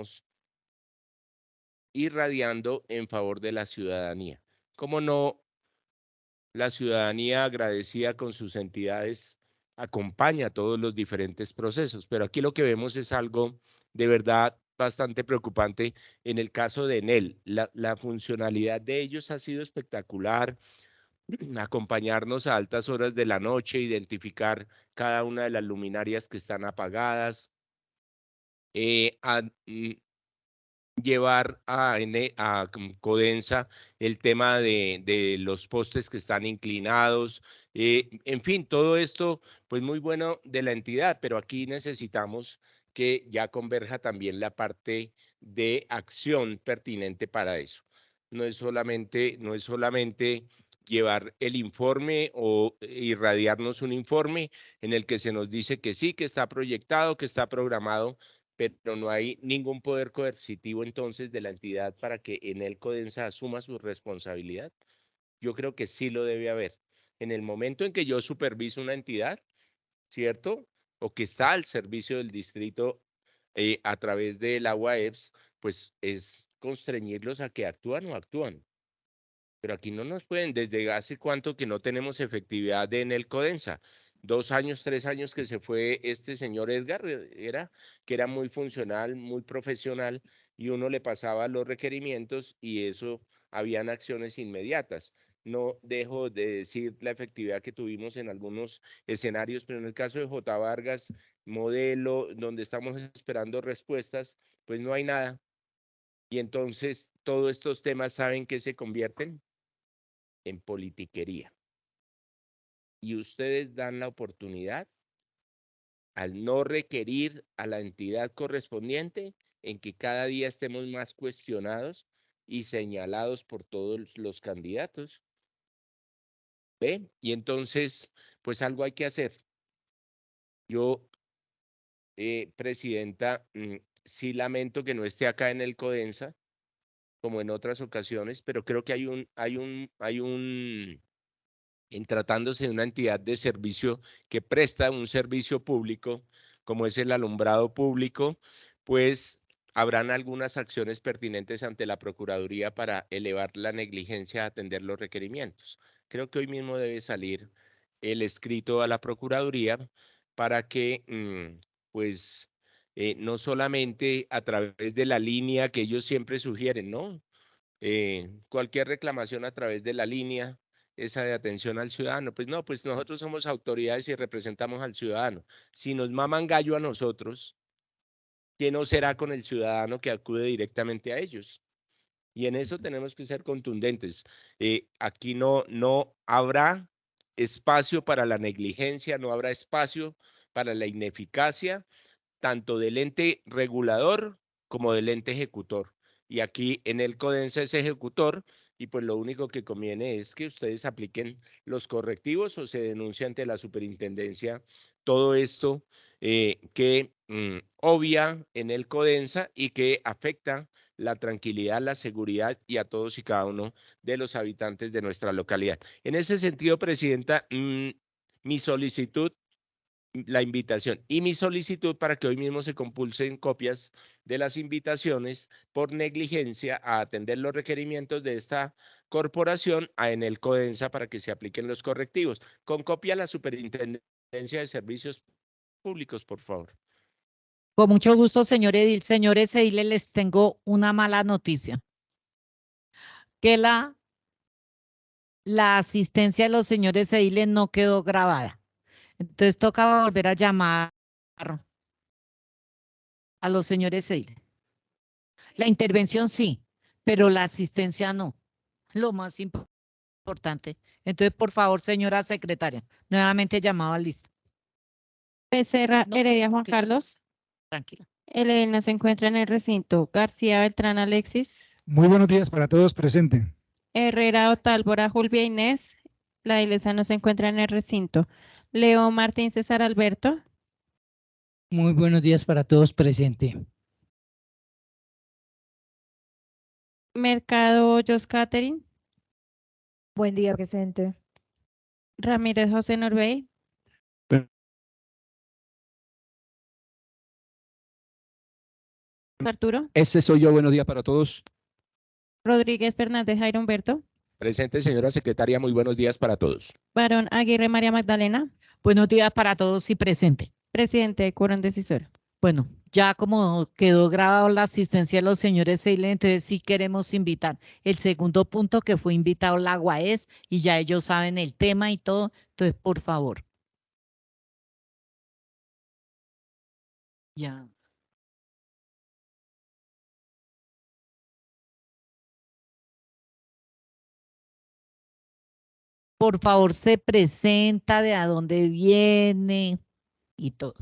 estamos irradiando en favor de la ciudadanía. ¿Cómo no? La ciudadanía agradecida con sus entidades acompaña todos los diferentes procesos, pero aquí lo que vemos es algo de verdad bastante preocupante. En el caso de Enel, la funcionalidad de ellos ha sido espectacular, acompañarnos a altas horas de la noche, identificar cada una de las luminarias que están apagadas, llevar a Codensa el tema de los postes que están inclinados, en fin, todo esto, pues muy bueno de la entidad, pero aquí necesitamos que ya converja también la parte de acción pertinente para eso. No es solamente llevar el informe o irradiarnos un informe en el que se nos dice que sí, que está proyectado, que está programado, pero no hay ningún poder coercitivo entonces de la entidad para que Enel Codensa asuma su responsabilidad. Yo creo que sí lo debe haber. En el momento en que yo superviso una entidad, ¿cierto? O que está al servicio del distrito a través del agua EPS, pues es constreñirlos a que actúan o actúan. Pero aquí no nos pueden, desde hace cuánto que no tenemos efectividad de Enel Codensa. 2 años, 3 años que se fue este señor Edgar, que era muy funcional, muy profesional, y uno le pasaba los requerimientos y eso habían acciones inmediatas. No dejo de decir la efectividad que tuvimos en algunos escenarios, pero en el caso de J. Vargas, modelo, donde estamos esperando respuestas, pues no hay nada. Y entonces todos estos temas, ¿saben qué se convierten? En politiquería. Y ustedes dan la oportunidad, al no requerir a la entidad correspondiente, en que cada día estemos más cuestionados y señalados por todos los candidatos. ¿Ve? Y entonces, pues algo hay que hacer. Yo, presidenta, sí lamento que no esté acá en el Codensa, como en otras ocasiones, pero creo que en tratándose de una entidad de servicio que presta un servicio público, como es el alumbrado público, pues habrán algunas acciones pertinentes ante la Procuraduría para elevar la negligencia a atender los requerimientos. Creo que hoy mismo debe salir el escrito a la Procuraduría para que, pues, no solamente a través de la línea que ellos siempre sugieren, ¿no? Cualquier reclamación a través de la línea, esa de atención al ciudadano, pues no, pues nosotros somos autoridades y representamos al ciudadano. Si nos maman gallo a nosotros, ¿qué no será con el ciudadano que acude directamente a ellos? Y en eso tenemos que ser contundentes. Aquí no habrá espacio para la negligencia, no habrá espacio para la ineficacia, tanto del ente regulador como del ente ejecutor. Y aquí en el Codensa es ejecutor y pues lo único que conviene es que ustedes apliquen los correctivos o se denuncie ante la superintendencia todo esto que obvia en el Codensa y que afecta la tranquilidad, la seguridad y a todos y cada uno de los habitantes de nuestra localidad. En ese sentido, presidenta, mi solicitud, la invitación y mi solicitud para que hoy mismo se compulsen copias de las invitaciones por negligencia a atender los requerimientos de esta corporación a Enel Codensa para que se apliquen los correctivos. Con copia a la Superintendencia de Servicios Públicos, por favor. Con mucho gusto, señor Edil. Señores Ediles, les tengo una mala noticia. Que la asistencia de los señores Ediles no quedó grabada. Entonces toca volver a llamar a los señores Ediles. La intervención sí, pero la asistencia no. Lo más importante. Entonces, por favor, señora secretaria, nuevamente llamado al lista. Becerra Heredia Juan Carlos. Tranquila. El edil no se encuentra en el recinto. García Beltrán Alexis. Muy buenos días para todos, presente. Herrera Otálvora Julvia Inés. La edilesa no se encuentra en el recinto. Leo Martín César Alberto. Muy buenos días para todos, presente. Mercado Jos Catherine. Buen día, presente. Ramírez José Norbey. Arturo. Ese soy yo, buenos días para todos. Rodríguez Fernández Jairo Humberto. Presente, señora secretaria, muy buenos días para todos. Barón Aguirre María Magdalena. Buenos días para todos y presente. Presidente, quórum decisor. Bueno, ya como quedó grabado la asistencia de los señores Seile, entonces sí queremos invitar el segundo punto que fue invitado la UAES y ya ellos saben el tema y todo, entonces por favor. Ya. Por favor, se presenta de a dónde viene y todo.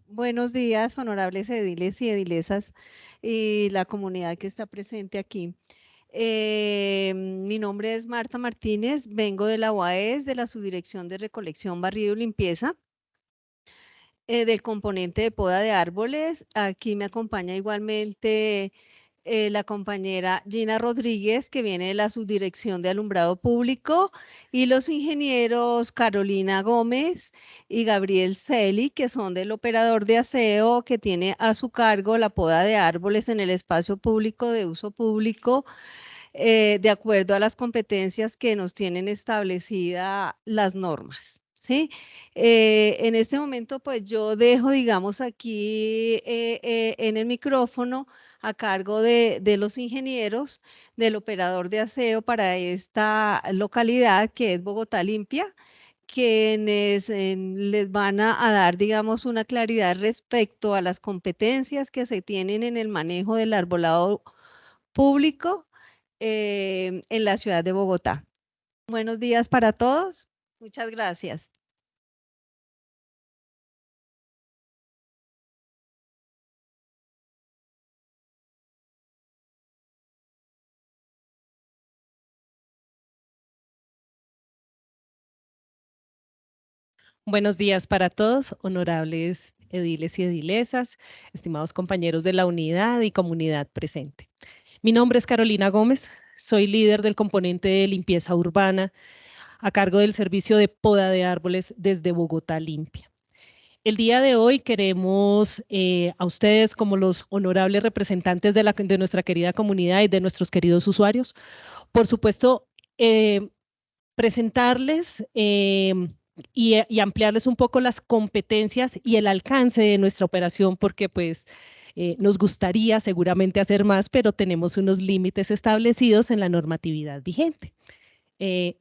Buenos días, honorables ediles y edilesas y la comunidad que está presente aquí. Mi nombre es Marta Martínez, vengo de la UAES, de la Subdirección de Recolección, Barrido y Limpieza, del componente de poda de árboles. Aquí me acompaña igualmente la compañera Gina Rodríguez, que viene de la Subdirección de Alumbrado Público, y los ingenieros Carolina Gómez y Gabriel Celi, que son del operador de aseo, que tiene a su cargo la poda de árboles en el espacio público de uso público, de acuerdo a las competencias que nos tienen establecidas las normas. ¿Sí? En este momento, pues yo dejo, digamos, aquí en el micrófono a cargo de los ingenieros del operador de aseo para esta localidad que es Bogotá Limpia, quienes les van a dar, digamos, una claridad respecto a las competencias que se tienen en el manejo del arbolado público en la ciudad de Bogotá. Buenos días para todos. Muchas gracias. Buenos días para todos, honorables ediles y edilesas, estimados compañeros de la unidad y comunidad presente. Mi nombre es Carolina Gómez, soy líder del componente de limpieza urbana a cargo del servicio de poda de árboles desde Bogotá Limpia. El día de hoy queremos a ustedes como los honorables representantes de nuestra querida comunidad y de nuestros queridos usuarios, por supuesto, presentarles y ampliarles un poco las competencias y el alcance de nuestra operación, porque pues nos gustaría seguramente hacer más, pero tenemos unos límites establecidos en la normatividad vigente.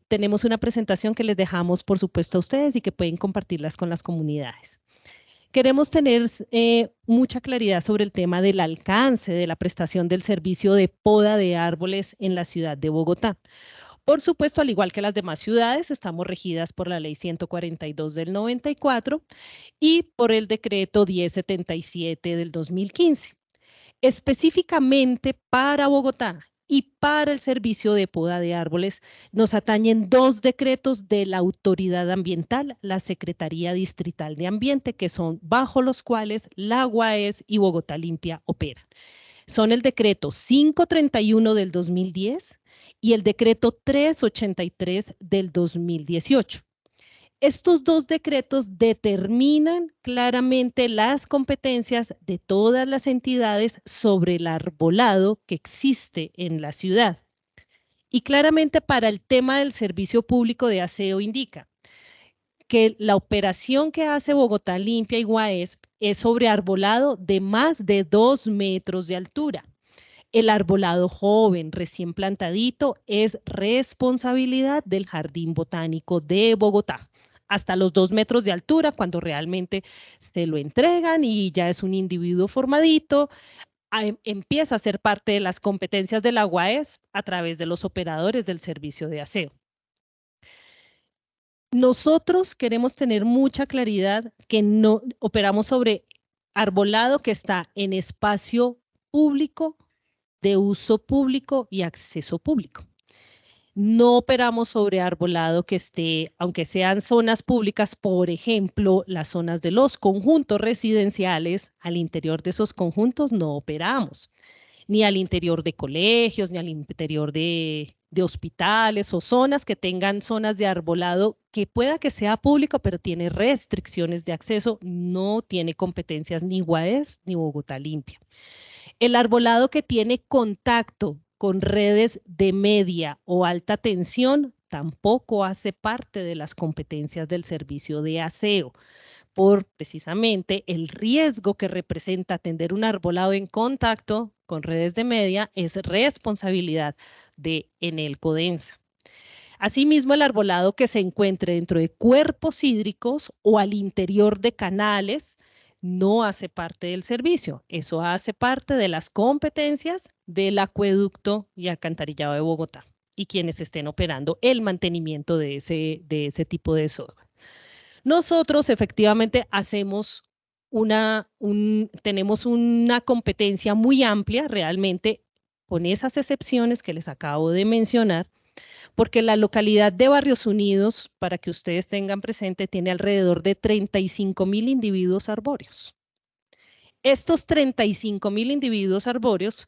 Tenemos una presentación que les dejamos, por supuesto, a ustedes y que pueden compartirlas con las comunidades. Queremos tener mucha claridad sobre el tema del alcance de la prestación del servicio de poda de árboles en la ciudad de Bogotá. Por supuesto, al igual que las demás ciudades, estamos regidas por la Ley 142 del 94 y por el Decreto 1077 del 2015. Específicamente para Bogotá y para el servicio de poda de árboles, nos atañen dos decretos de la Autoridad Ambiental, la Secretaría Distrital de Ambiente, que son bajo los cuales la UAES y Bogotá Limpia operan. Son el decreto 531 del 2010 y el decreto 383 del 2018. Estos dos decretos determinan claramente las competencias de todas las entidades sobre el arbolado que existe en la ciudad. Y claramente para el tema del servicio público de aseo indica que la operación que hace Bogotá Limpia y UAES es sobre arbolado de más de 2 metros de altura. El arbolado joven, recién plantadito, es responsabilidad del Jardín Botánico de Bogotá. Hasta los 2 metros de altura, cuando realmente se lo entregan y ya es un individuo formadito, empieza a ser parte de las competencias de la UAES a través de los operadores del servicio de aseo. Nosotros queremos tener mucha claridad que no operamos sobre arbolado que está en espacio público, de uso público y acceso público. No operamos sobre arbolado que esté, aunque sean zonas públicas, por ejemplo, las zonas de los conjuntos residenciales, al interior de esos conjuntos no operamos, ni al interior de colegios, ni al interior de de hospitales o zonas que tengan zonas de arbolado que pueda que sea público, pero tiene restricciones de acceso, no tiene competencias ni UAES ni Bogotá Limpia. El arbolado que tiene contacto con redes de media o alta tensión tampoco hace parte de las competencias del servicio de aseo, por precisamente el riesgo que representa atender un arbolado en contacto con redes de media es responsabilidad de Enelco Densa. Asimismo, el arbolado que se encuentre dentro de cuerpos hídricos o al interior de canales no hace parte del servicio. Eso hace parte de las competencias del acueducto y alcantarillado de Bogotá y quienes estén operando el mantenimiento de ese tipo de software. Nosotros efectivamente tenemos una competencia muy amplia realmente con esas excepciones que les acabo de mencionar, porque la localidad de Barrios Unidos, para que ustedes tengan presente, tiene alrededor de 35.000 individuos arbóreos. Estos 35.000 individuos arbóreos,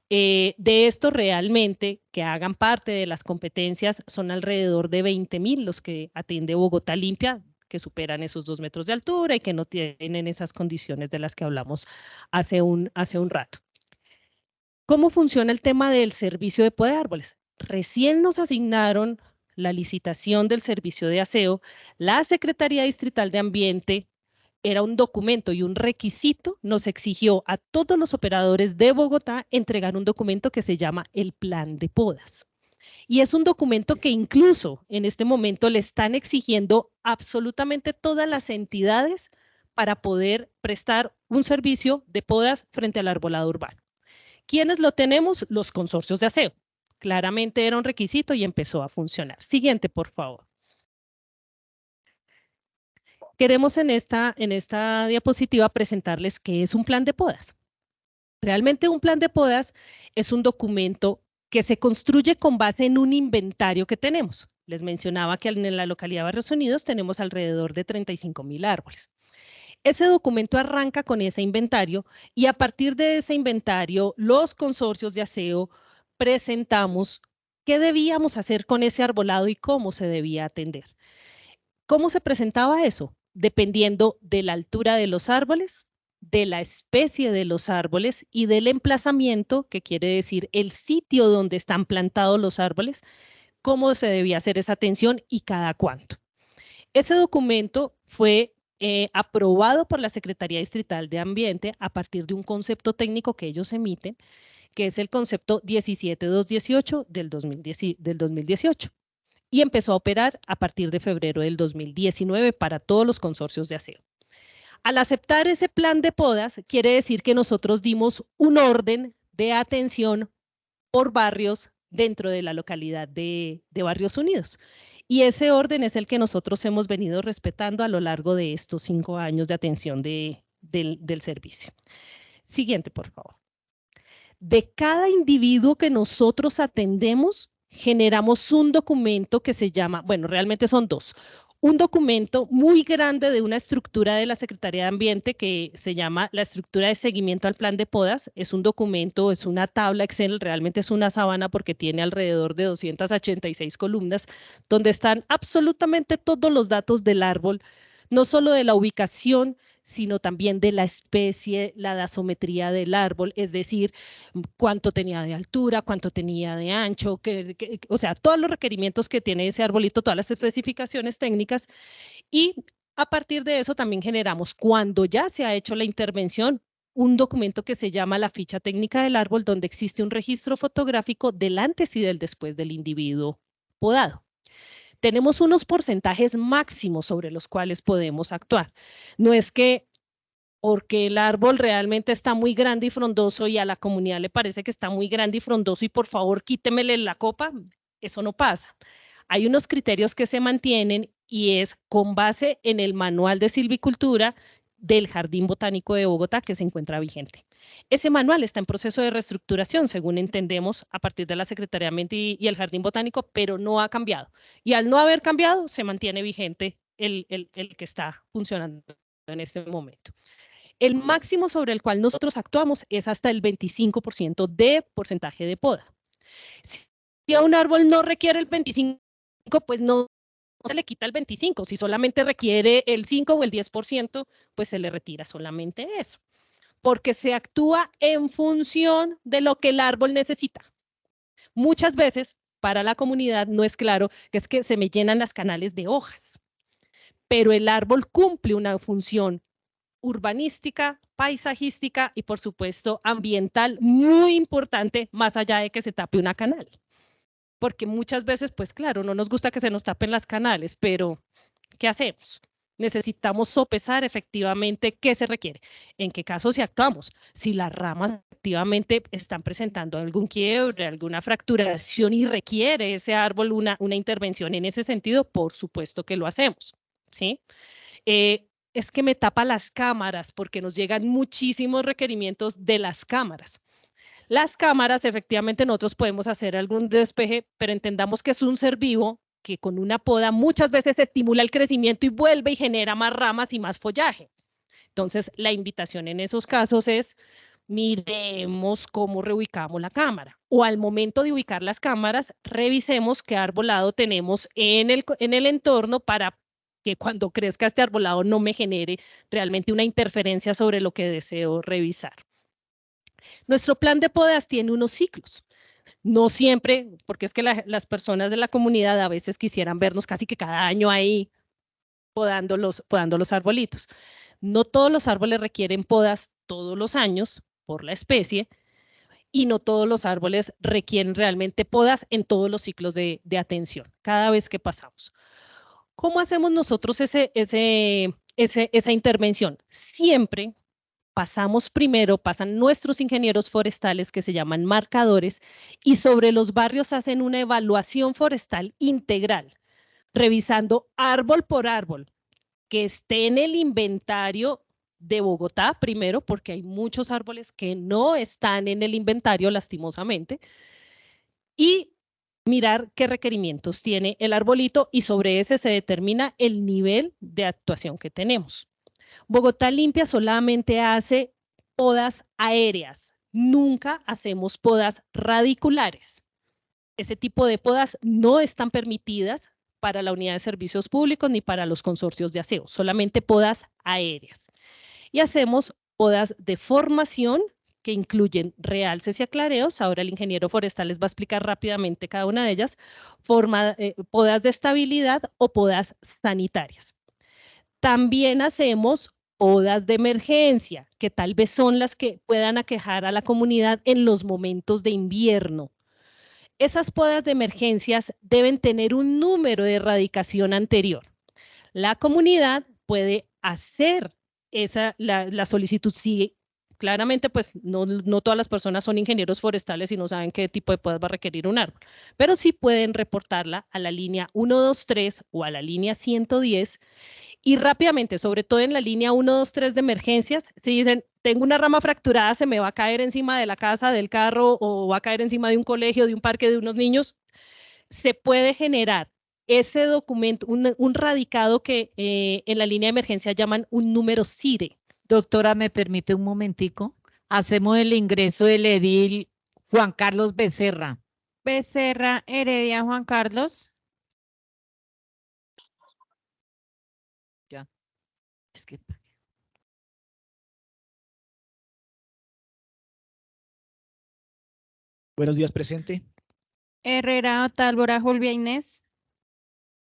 de estos realmente que hagan parte de las competencias, son alrededor de 20.000 los que atiende Bogotá Limpia, que superan esos 2 metros de altura y que no tienen esas condiciones de las que hablamos hace un rato. ¿Cómo funciona el tema del servicio de poda de árboles? Recién nos asignaron la licitación del servicio de aseo. La Secretaría Distrital de Ambiente era un documento y un requisito, nos exigió a todos los operadores de Bogotá entregar un documento que se llama el Plan de Podas. Y es un documento que incluso en este momento le están exigiendo absolutamente todas las entidades para poder prestar un servicio de podas frente al arbolado urbano. ¿Quiénes lo tenemos? Los consorcios de aseo. Claramente era un requisito y empezó a funcionar. Siguiente, por favor. Queremos en esta diapositiva presentarles qué es un plan de podas. Realmente un plan de podas es un documento que se construye con base en un inventario que tenemos. Les mencionaba que en la localidad de Barrios Unidos tenemos alrededor de 35.000 árboles. Ese documento arranca con ese inventario y a partir de ese inventario, los consorcios de aseo presentamos qué debíamos hacer con ese arbolado y cómo se debía atender. ¿Cómo se presentaba eso? Dependiendo de la altura de los árboles, de la especie de los árboles y del emplazamiento, que quiere decir el sitio donde están plantados los árboles, cómo se debía hacer esa atención y cada cuánto. Ese documento fue aprobado por la Secretaría Distrital de Ambiente a partir de un concepto técnico que ellos emiten, que es el concepto 17218 del 2018. Y empezó a operar a partir de febrero del 2019 para todos los consorcios de aseo. Al aceptar ese plan de podas, quiere decir que nosotros dimos un orden de atención por barrios dentro de la localidad de Barrios Unidos. Y ese orden es el que nosotros hemos venido respetando a lo largo de estos 5 años de atención del servicio. Siguiente, por favor. De cada individuo que nosotros atendemos, generamos un documento que se llama, bueno, realmente son 2. Un documento muy grande de una estructura de la Secretaría de Ambiente que se llama la estructura de seguimiento al plan de podas. Es un documento, es una tabla Excel, realmente es una sábana porque tiene alrededor de 286 columnas, donde están absolutamente todos los datos del árbol, no solo de la ubicación, sino también de la especie, la dasometría del árbol, es decir, cuánto tenía de altura, cuánto tenía de ancho, o sea, todos los requerimientos que tiene ese arbolito, todas las especificaciones técnicas, y a partir de eso también generamos, cuando ya se ha hecho la intervención, un documento que se llama la ficha técnica del árbol, donde existe un registro fotográfico del antes y del después del individuo podado. Tenemos unos porcentajes máximos sobre los cuales podemos actuar. No es que porque el árbol realmente está muy grande y frondoso y a la comunidad le parece que está muy grande y frondoso y por favor quítemele la copa, eso no pasa. Hay unos criterios que se mantienen y es con base en el manual de silvicultura del Jardín Botánico de Bogotá que se encuentra vigente. Ese manual está en proceso de reestructuración, según entendemos, a partir de la Secretaría de Ambiente y el Jardín Botánico, pero no ha cambiado. Y al no haber cambiado, se mantiene vigente el que está funcionando en este momento. El máximo sobre el cual nosotros actuamos es hasta el 25% de porcentaje de poda. Si Si a un árbol no requiere el 25, pues no se le quita el 25. Si solamente requiere el 5 o el 10%, pues se le retira solamente eso. Porque se actúa en función de lo que el árbol necesita. Muchas veces para la comunidad no es claro que es que se me llenan las canales de hojas, pero el árbol cumple una función urbanística, paisajística y por supuesto ambiental muy importante, más allá de que se tape una canal. Porque muchas veces, pues claro, no nos gusta que se nos tapen las canales, pero ¿qué hacemos? Necesitamos sopesar efectivamente qué se requiere, en qué caso si actuamos, si las ramas efectivamente están presentando algún quiebre, alguna fracturación y requiere ese árbol una intervención en ese sentido, por supuesto que lo hacemos, ¿sí? Es que me tapa las cámaras porque nos llegan muchísimos requerimientos de las cámaras. Las cámaras, efectivamente, nosotros podemos hacer algún despeje, pero entendamos que es un ser vivo que con una poda muchas veces estimula el crecimiento y vuelve y genera más ramas y más follaje. Entonces, la invitación en esos casos es miremos cómo reubicamos la cámara o al momento de ubicar las cámaras, revisemos qué arbolado tenemos en el entorno para que cuando crezca este arbolado no me genere realmente una interferencia sobre lo que deseo revisar. Nuestro plan de podas tiene unos ciclos. No siempre, porque es que las personas de la comunidad a veces quisieran vernos casi que cada año ahí podando los arbolitos. No todos los árboles requieren podas todos los años por la especie y no todos los árboles requieren realmente podas en todos los ciclos de atención, cada vez que pasamos. ¿Cómo hacemos nosotros esa intervención? Siempre pasan nuestros ingenieros forestales que se llaman marcadores y sobre los barrios hacen una evaluación forestal integral, revisando árbol por árbol, que esté en el inventario de Bogotá primero, porque hay muchos árboles que no están en el inventario lastimosamente, y mirar qué requerimientos tiene el arbolito y sobre ese se determina el nivel de actuación que tenemos. Bogotá Limpia solamente hace podas aéreas, nunca hacemos podas radiculares. Ese tipo de podas no están permitidas para la unidad de servicios públicos ni para los consorcios de aseo, solamente podas aéreas. Y hacemos podas de formación que incluyen realces y aclareos. Ahora el ingeniero forestal les va a explicar rápidamente cada una de ellas, podas de estabilidad o podas sanitarias. También hacemos podas de emergencia, que tal vez son las que puedan aquejar a la comunidad en los momentos de invierno. Esas podas de emergencias deben tener un número de erradicación anterior. La comunidad puede hacer la solicitud si claramente pues no todas las personas son ingenieros forestales y no saben qué tipo de podas va a requerir un árbol, pero sí pueden reportarla a la línea 123 o a la línea 110 y rápidamente, sobre todo en la línea 123 de emergencias, si dicen, tengo una rama fracturada, se me va a caer encima de la casa, del carro o va a caer encima de un colegio, de un parque de unos niños, se puede generar ese documento, un radicado que en la línea de emergencia llaman un número CIRE. Doctora, ¿me permite un momentico? Hacemos el ingreso del edil Juan Carlos Becerra. Becerra Heredia Juan Carlos. Ya. Es que... Buenos días, presente. Herrera Otálvora Julvia Inés.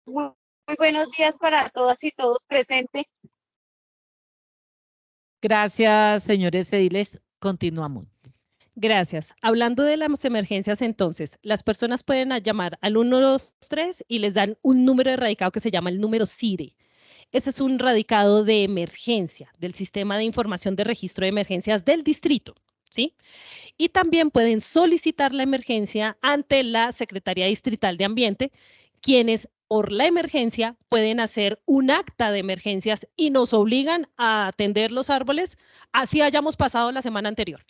Muy buenos días para todas y todos presentes. Gracias, señores ediles. Continuamos. Gracias. Hablando de las emergencias, entonces, las personas pueden llamar al 123 y les dan un número de radicado que se llama el número CIRE. Ese es un radicado de emergencia del Sistema de Información de Registro de Emergencias del distrito, ¿sí? Y también pueden solicitar la emergencia ante la Secretaría Distrital de Ambiente, quienes por la emergencia pueden hacer un acta de emergencias y nos obligan a atender los árboles así hayamos pasado la semana anterior.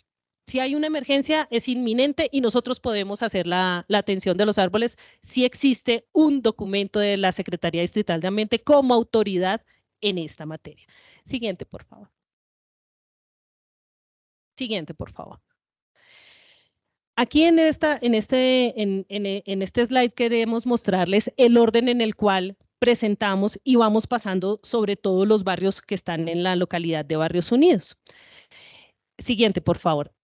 Si hay una emergencia es inminente y nosotros podemos hacer la atención de los árboles si existe un documento de la Secretaría Distrital de Ambiente como autoridad en esta materia. Siguiente, por favor. Siguiente, por favor. Aquí en este slide queremos mostrarles el orden en el cual presentamos y vamos pasando sobre todos los barrios que están en la localidad de Barrios Unidos. Siguiente, por favor.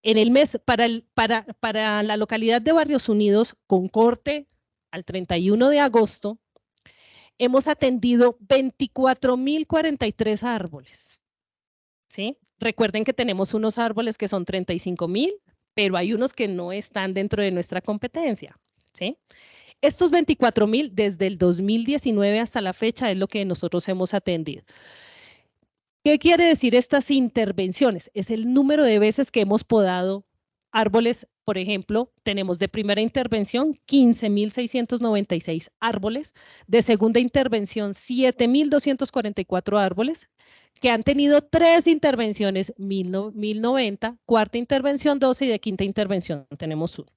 En el mes, para la localidad de Barrios Unidos, con corte al 31 de agosto, hemos atendido 24.043 árboles. ¿Sí? Recuerden que tenemos unos árboles que son 35.000, pero hay unos que no están dentro de nuestra competencia. ¿Sí? Estos 24.000 desde el 2019 hasta la fecha es lo que nosotros hemos atendido. ¿Qué quiere decir estas intervenciones? Es el número de veces que hemos podado árboles. Por ejemplo, tenemos de primera intervención 15.696 árboles, de segunda intervención 7.244 árboles, que han tenido 3 intervenciones, 1.090, cuarta intervención 12 y de quinta intervención tenemos 1.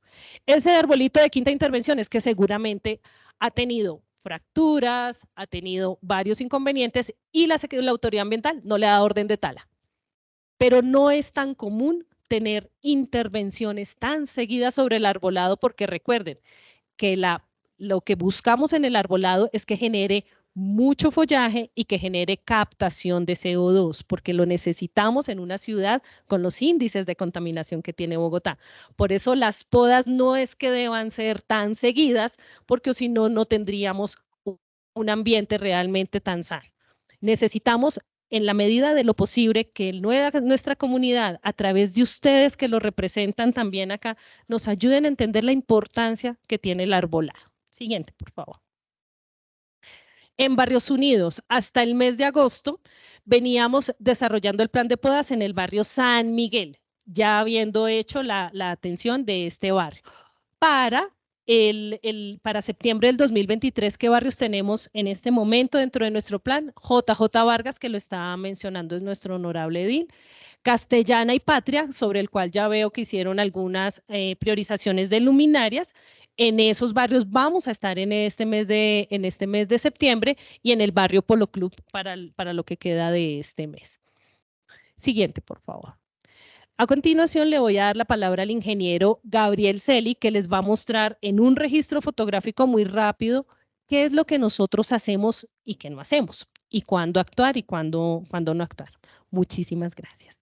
Ese arbolito de quinta intervención es que seguramente ha tenido fracturas, ha tenido varios inconvenientes y la autoridad ambiental no le da orden de tala. Pero no es tan común tener intervenciones tan seguidas sobre el arbolado, porque recuerden que lo que buscamos en el arbolado es que genere mucho follaje y que genere captación de CO2, porque lo necesitamos en una ciudad con los índices de contaminación que tiene Bogotá. Por eso las podas no es que deban ser tan seguidas, porque si no, no tendríamos un ambiente realmente tan sano. Necesitamos, en la medida de lo posible, que nuestra comunidad, a través de ustedes que lo representan también acá, nos ayuden a entender la importancia que tiene el arbolado. Siguiente, por favor. En Barrios Unidos, hasta el mes de agosto, veníamos desarrollando el plan de podas en el barrio San Miguel, ya habiendo hecho la atención de este barrio. Para septiembre del 2023, ¿qué barrios tenemos en este momento dentro de nuestro plan? JJ Vargas, que lo estaba mencionando, es nuestro honorable edil. Castellana y Patria, sobre el cual ya veo que hicieron algunas priorizaciones de luminarias. En esos barrios vamos a estar en este mes de septiembre y en el barrio Polo Club para lo que queda de este mes. Siguiente, por favor. A continuación le voy a dar la palabra al ingeniero Gabriel Celi, que les va a mostrar en un registro fotográfico muy rápido qué es lo que nosotros hacemos y qué no hacemos, y cuándo actuar y cuándo no actuar. Muchísimas gracias.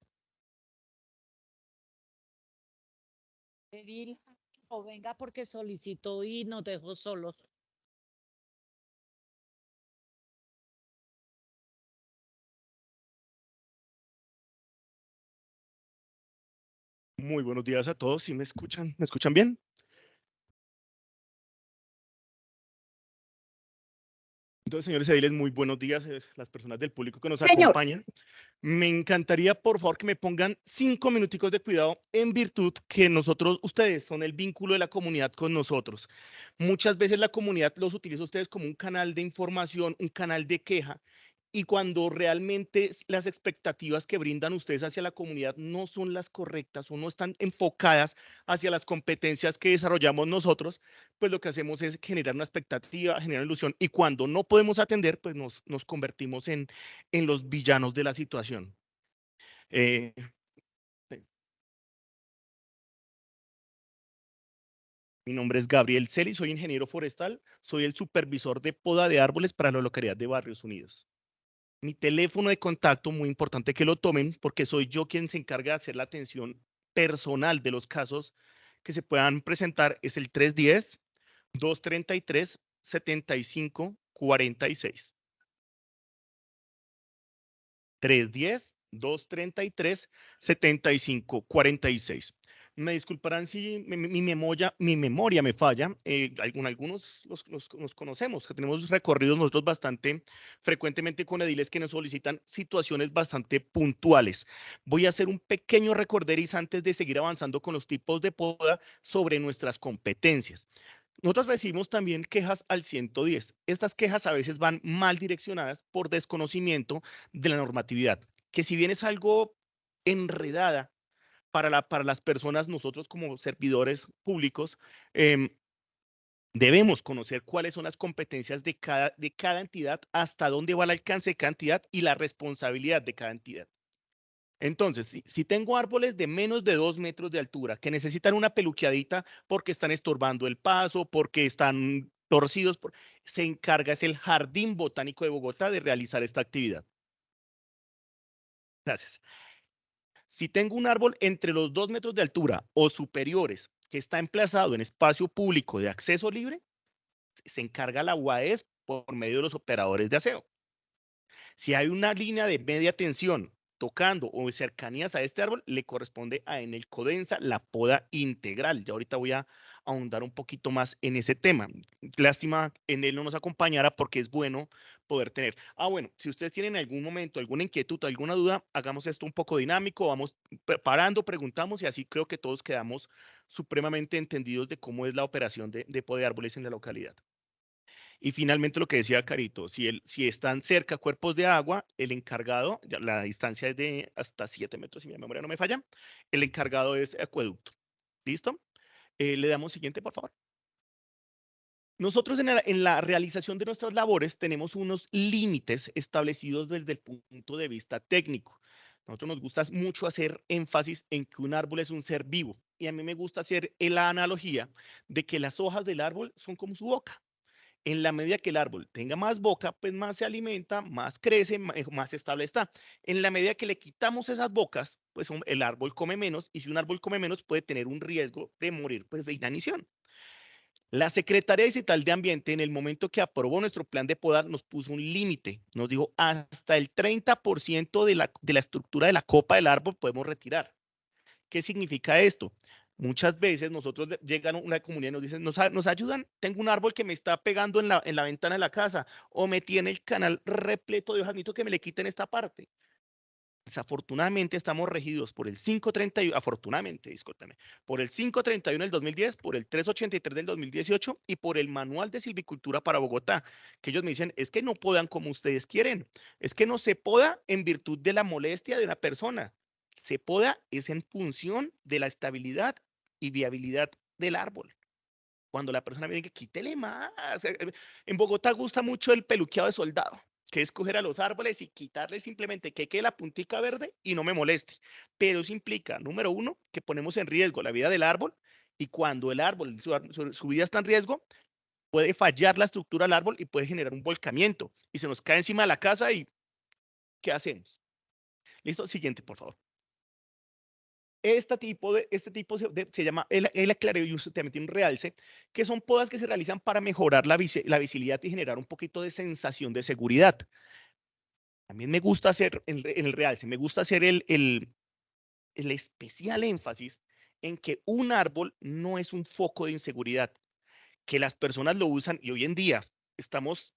Edil, o venga porque solicitó y nos dejó solos. Muy buenos días a todos. ¿Sí me escuchan? ¿Me escuchan bien? Entonces, señores ediles, muy buenos días, las personas del público que nos acompañan. Me encantaría, por favor, que me pongan 5 minuticos de cuidado en virtud que ustedes son el vínculo de la comunidad con nosotros. Muchas veces la comunidad los utiliza a ustedes como un canal de información, un canal de queja, y cuando realmente las expectativas que brindan ustedes hacia la comunidad no son las correctas o no están enfocadas hacia las competencias que desarrollamos nosotros, pues lo que hacemos es generar una expectativa, generar una ilusión, y cuando no podemos atender, pues nos convertimos en los villanos de la situación. Sí. Mi nombre es Gabriel Celi, soy ingeniero forestal, soy el supervisor de poda de árboles para la localidad de Barrios Unidos. Mi teléfono de contacto, muy importante que lo tomen, porque soy yo quien se encarga de hacer la atención personal de los casos que se puedan presentar, es el 310-233-7546. 310-233-7546. Me disculparán si mi memoria me falla. Algunos los conocemos, que tenemos recorridos nosotros bastante frecuentemente con ediles que nos solicitan situaciones bastante puntuales. Voy a hacer un pequeño recorderis antes de seguir avanzando con los tipos de poda sobre nuestras competencias. Nosotros recibimos también quejas al 110. Estas quejas a veces van mal direccionadas por desconocimiento de la normatividad, que si bien es algo enredada para las personas, nosotros como servidores públicos, debemos conocer cuáles son las competencias de cada entidad, hasta dónde va el alcance de cada entidad y la responsabilidad de cada entidad. Entonces, si tengo árboles de menos de 2 metros de altura que necesitan una peluqueadita porque están estorbando el paso, porque están torcidos, se encarga es el Jardín Botánico de Bogotá de realizar esta actividad. Gracias. Si tengo un árbol entre los 2 metros de altura o superiores que está emplazado en espacio público de acceso libre, se encarga la UAES por medio de los operadores de aseo. Si hay una línea de media tensión tocando o cercanías a este árbol, le corresponde a Enel Codensa la poda integral. Ya ahorita voy a ahondar un poquito más en ese tema. Lástima, Enel no nos acompañara porque es bueno poder tener. Bueno, si ustedes tienen en algún momento alguna inquietud, alguna duda, hagamos esto un poco dinámico, vamos parando, preguntamos y así creo que todos quedamos supremamente entendidos de cómo es la operación de poda de árboles en la localidad. Y finalmente lo que decía Carito, si están cerca cuerpos de agua, el encargado, la distancia es de hasta 7 metros, si mi memoria no me falla, el encargado es acueducto. ¿Listo? Le damos siguiente, por favor. Nosotros en la realización de nuestras labores tenemos unos límites establecidos desde el punto de vista técnico. A nosotros nos gusta mucho hacer énfasis en que un árbol es un ser vivo y a mí me gusta hacer la analogía de que las hojas del árbol son como su boca. En la medida que el árbol tenga más boca, pues más se alimenta, más crece, más estable está. En la medida que le quitamos esas bocas, pues el árbol come menos y si un árbol come menos puede tener un riesgo de morir pues de inanición. La Secretaría Distrital de Ambiente en el momento que aprobó nuestro plan de poda nos puso un límite, nos dijo hasta el 30% de la estructura de la copa del árbol podemos retirar. ¿Qué significa esto? Muchas veces nosotros llegan a una comunidad y nos dicen, ¿nos ayudan? Tengo un árbol que me está pegando en la ventana de la casa o me tiene el canal repleto de hojas, necesito que me le quiten esta parte. Desafortunadamente estamos regidos por el 531, afortunadamente, discúlpeme, por el 531 del 2010, por el 383 del 2018 y por el Manual de Silvicultura para Bogotá, que ellos me dicen, es que no podan como ustedes quieren, es que no se poda en virtud de la molestia de una persona, se poda es en función de la estabilidad y viabilidad del árbol. Cuando la persona me dice, quítele más. En Bogotá gusta mucho el peluqueado de soldado, que es coger a los árboles y quitarle simplemente que quede la puntica verde y no me moleste. Pero eso implica, número uno, que ponemos en riesgo la vida del árbol y cuando el árbol, su vida está en riesgo, puede fallar la estructura del árbol y puede generar un volcamiento y se nos cae encima de la casa y ¿qué hacemos? ¿Listo? Siguiente, por favor. Este tipo se llama, él aclaró y usted también tiene un realce, que son podas que se realizan para mejorar la visibilidad y generar un poquito de sensación de seguridad. También me gusta hacer, en el realce, me gusta hacer el especial énfasis en que un árbol no es un foco de inseguridad, que las personas lo usan y hoy en día estamos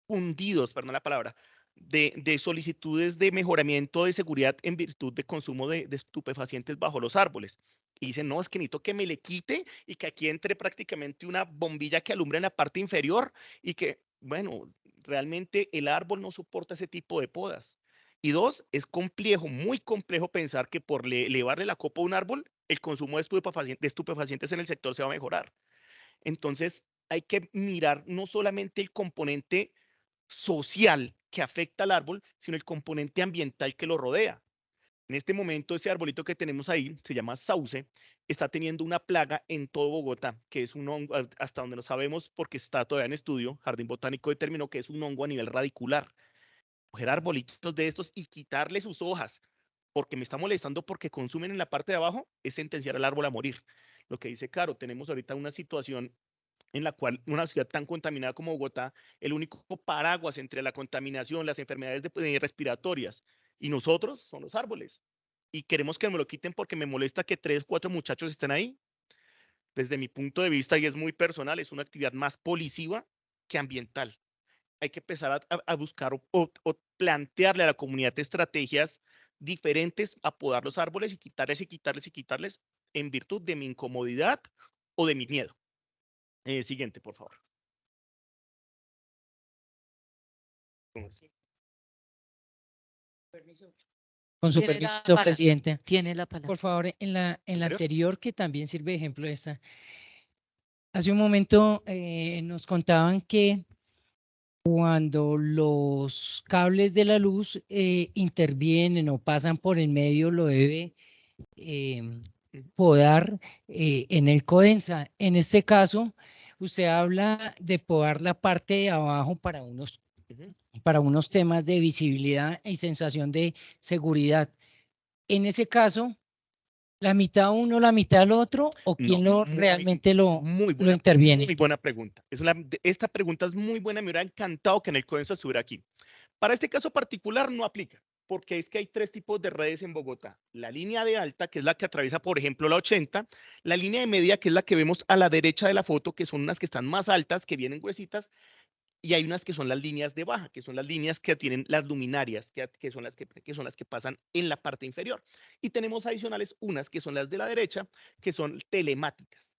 hundidos, perdón la palabra, de solicitudes de mejoramiento de seguridad en virtud de consumo de estupefacientes bajo los árboles. Y dicen, no, es que necesito que me le quite y que aquí entre prácticamente una bombilla que alumbre en la parte inferior y que, bueno, realmente el árbol no soporta ese tipo de podas. Y dos, es complejo, muy complejo pensar que por elevarle la copa a un árbol, el consumo de estupefacientes en el sector se va a mejorar. Entonces, hay que mirar no solamente el componente social que afecta al árbol, sino el componente ambiental que lo rodea. En este momento, ese arbolito que tenemos ahí, se llama sauce, está teniendo una plaga en todo Bogotá, que es un hongo, hasta donde no sabemos porque está todavía en estudio, Jardín Botánico determinó que es un hongo a nivel radicular. Coger arbolitos de estos y quitarle sus hojas, porque me está molestando porque consumen en la parte de abajo, es sentenciar al árbol a morir. Lo que dice Caro, tenemos ahorita una situación en la cual una ciudad tan contaminada como Bogotá, el único paraguas entre la contaminación, las enfermedades respiratorias y nosotros son los árboles. Y queremos que me lo quiten porque me molesta que 3, 4 muchachos estén ahí. Desde mi punto de vista, y es muy personal, es una actividad más policiva que ambiental. Hay que empezar a buscar o plantearle a la comunidad estrategias diferentes a podar los árboles y quitarles en virtud de mi incomodidad o de mi miedo. Siguiente, por favor. Con su permiso, presidente. Tiene la palabra. Por favor, en la anterior, que también sirve de ejemplo esta. Hace un momento nos contaban que cuando los cables de la luz intervienen o pasan por el medio, lo debe podar en el CODENSA. En este caso, usted habla de podar la parte de abajo para unos temas de visibilidad y sensación de seguridad. En ese caso, ¿la mitad uno, la mitad el otro? ¿O quién realmente lo interviene? Muy buena pregunta. Esta pregunta es muy buena. Me hubiera encantado que en el CODENSA estuviera aquí. Para este caso particular no aplica, porque es que hay tres tipos de redes en Bogotá. La línea de alta, que es la que atraviesa, por ejemplo, la 80. La línea de media, que es la que vemos a la derecha de la foto, que son unas que están más altas, que vienen gruesitas. Y hay unas que son las líneas de baja, que son las líneas que tienen las luminarias, que son las que pasan en la parte inferior. Y tenemos adicionales unas que son las de la derecha, que son telemáticas.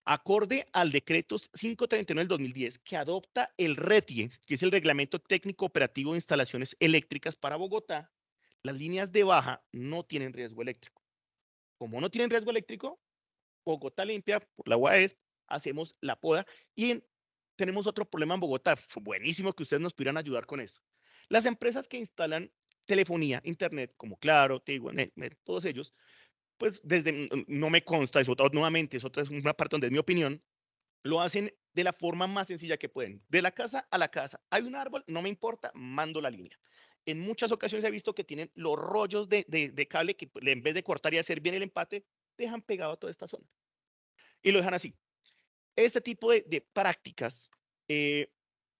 Acorde al decreto 539 del 2010, que adopta el RETIE, que es el Reglamento Técnico Operativo de Instalaciones Eléctricas para Bogotá, las líneas de baja no tienen riesgo eléctrico. Como no tienen riesgo eléctrico, Bogotá Limpia, por la UAES, hacemos la poda y tenemos otro problema en Bogotá. Buenísimo que ustedes nos pudieran ayudar con eso. Las empresas que instalan telefonía, internet, como Claro, Tigo, todos ellos, pues no me consta, nuevamente, es una parte donde es mi opinión, lo hacen de la forma más sencilla que pueden. De la casa a la casa. Hay un árbol, no me importa, mando la línea. En muchas ocasiones he visto que tienen los rollos de cable que en vez de cortar y hacer bien el empate, dejan pegado a toda esta zona. Y lo dejan así. Este tipo de prácticas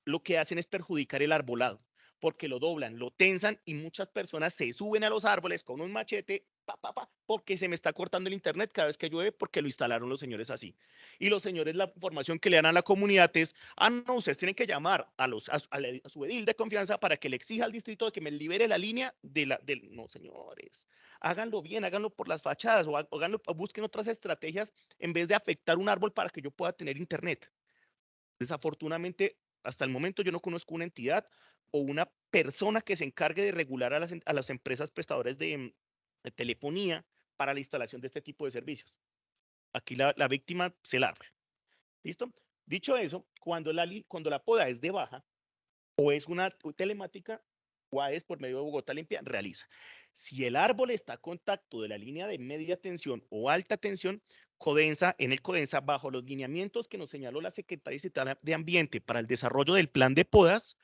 lo que hacen es perjudicar el arbolado, porque lo doblan, lo tensan y muchas personas se suben a los árboles con un machete, porque se me está cortando el internet cada vez que llueve, porque lo instalaron los señores así. Y los señores, la información que le dan a la comunidad es, no, ustedes tienen que llamar a su edil de confianza para que le exija al distrito de que me libere la línea no, señores, háganlo bien, háganlo por las fachadas o busquen otras estrategias en vez de afectar un árbol para que yo pueda tener internet. Desafortunadamente, hasta el momento yo no conozco una entidad o una persona que se encargue de regular a las empresas prestadoras de telefonía para la instalación de este tipo de servicios. Aquí la víctima se larga. ¿Listo? Dicho eso, cuando la poda es de baja o es una telemática, UAES por medio de Bogotá Limpia realiza. Si el árbol está a contacto de la línea de media tensión o alta tensión, en el CODENSA, bajo los lineamientos que nos señaló la Secretaría Estatal de Ambiente para el desarrollo del plan de podas,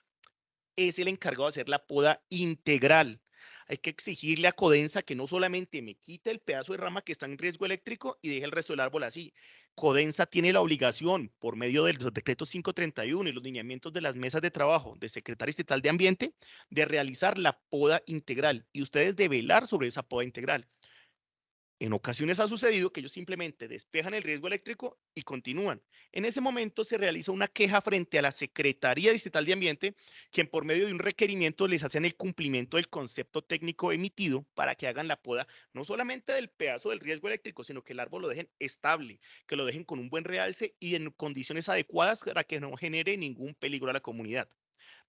es el encargado de hacer la poda integral. Hay que exigirle a CODENSA que no solamente me quite el pedazo de rama que está en riesgo eléctrico y deje el resto del árbol así. CODENSA tiene la obligación, por medio del decreto 531 y los lineamientos de las mesas de trabajo de Secretaría Estatal de Ambiente, de realizar la poda integral y ustedes de velar sobre esa poda integral. En ocasiones ha sucedido que ellos simplemente despejan el riesgo eléctrico y continúan. En ese momento se realiza una queja frente a la Secretaría Distrital de Ambiente, quien por medio de un requerimiento les hacen el cumplimiento del concepto técnico emitido para que hagan la poda, no solamente del pedazo del riesgo eléctrico, sino que el árbol lo dejen estable, que lo dejen con un buen realce y en condiciones adecuadas para que no genere ningún peligro a la comunidad.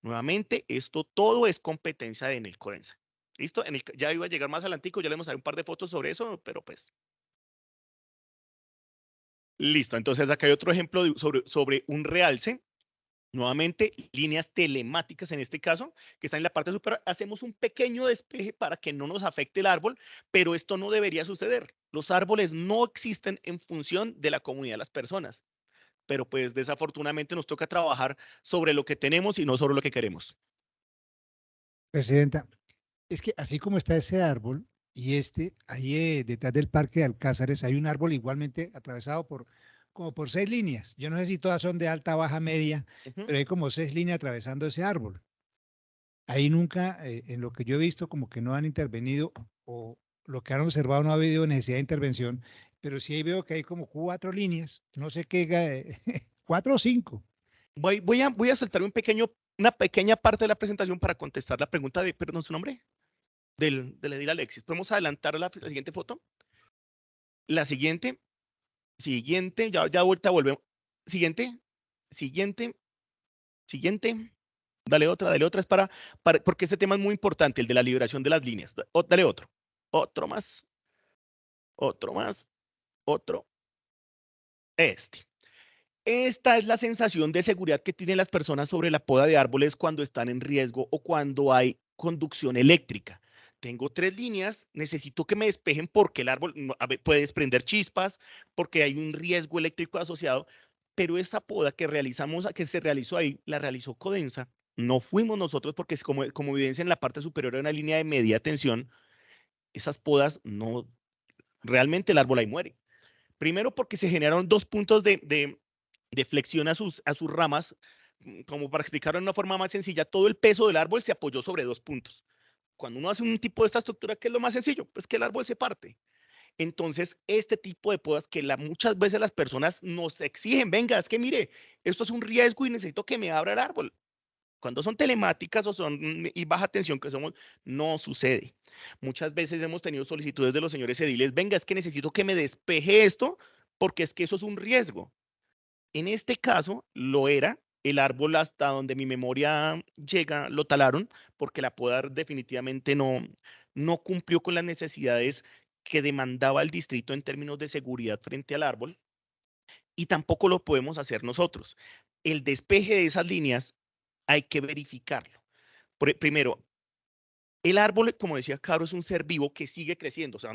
Nuevamente, esto todo es competencia de el CODENSA. ¿Listo? Ya iba a llegar más adelantico, ya le vamos a dar un par de fotos sobre eso, pero pues. Listo, entonces acá hay otro ejemplo sobre un realce. Nuevamente, líneas telemáticas en este caso, que están en la parte superior. Hacemos un pequeño despeje para que no nos afecte el árbol, pero esto no debería suceder. Los árboles no existen en función de la comunidad de las personas, pero pues desafortunadamente nos toca trabajar sobre lo que tenemos y no sobre lo que queremos. Presidenta, es que así como está ese árbol y ahí detrás del Parque de Alcázares hay un árbol igualmente atravesado como por 6 líneas. Yo no sé si todas son de alta, baja, media, pero hay como 6 líneas atravesando ese árbol. Ahí nunca, en lo que yo he visto, como que no han intervenido o lo que han observado no ha habido necesidad de intervención, pero sí ahí veo que hay como 4 líneas, no sé qué, 4 o 5. Voy a saltar una pequeña parte de la presentación para contestar la pregunta de, perdón, ¿su nombre? Del edil Alexis. ¿Podemos adelantar la siguiente foto? La siguiente, ya vuelta volvemos. Siguiente. Dale otra, es porque este tema es muy importante, el de la liberación de las líneas. Dale otro más. Esta es la sensación de seguridad que tienen las personas sobre la poda de árboles cuando están en riesgo o cuando hay conducción eléctrica. Tengo 3 líneas, necesito que me despejen porque el árbol puede desprender chispas, porque hay un riesgo eléctrico asociado, pero esta poda que se realizó ahí, la realizó Codensa. No fuimos nosotros porque es como evidencia en la parte superior de una línea de media tensión, esas podas no, realmente el árbol ahí muere. Primero porque se generaron 2 puntos de flexión a sus ramas, como para explicarlo de una forma más sencilla, todo el peso del árbol se apoyó sobre 2 puntos. Cuando uno hace un tipo de esta estructura, ¿qué es lo más sencillo? Pues que el árbol se parte. Entonces, este tipo de podas que muchas veces las personas nos exigen, venga, es que mire, esto es un riesgo y necesito que me abra el árbol. Cuando son telemáticas o son y baja tensión que somos, no sucede. Muchas veces hemos tenido solicitudes de los señores ediles, venga, es que necesito que me despeje esto porque es que eso es un riesgo. En este caso, lo era. El árbol hasta donde mi memoria llega, lo talaron porque la poda definitivamente no cumplió con las necesidades que demandaba el distrito en términos de seguridad frente al árbol y tampoco lo podemos hacer nosotros. El despeje de esas líneas hay que verificarlo. Primero, el árbol, como decía Caro, es un ser vivo que sigue creciendo. O sea,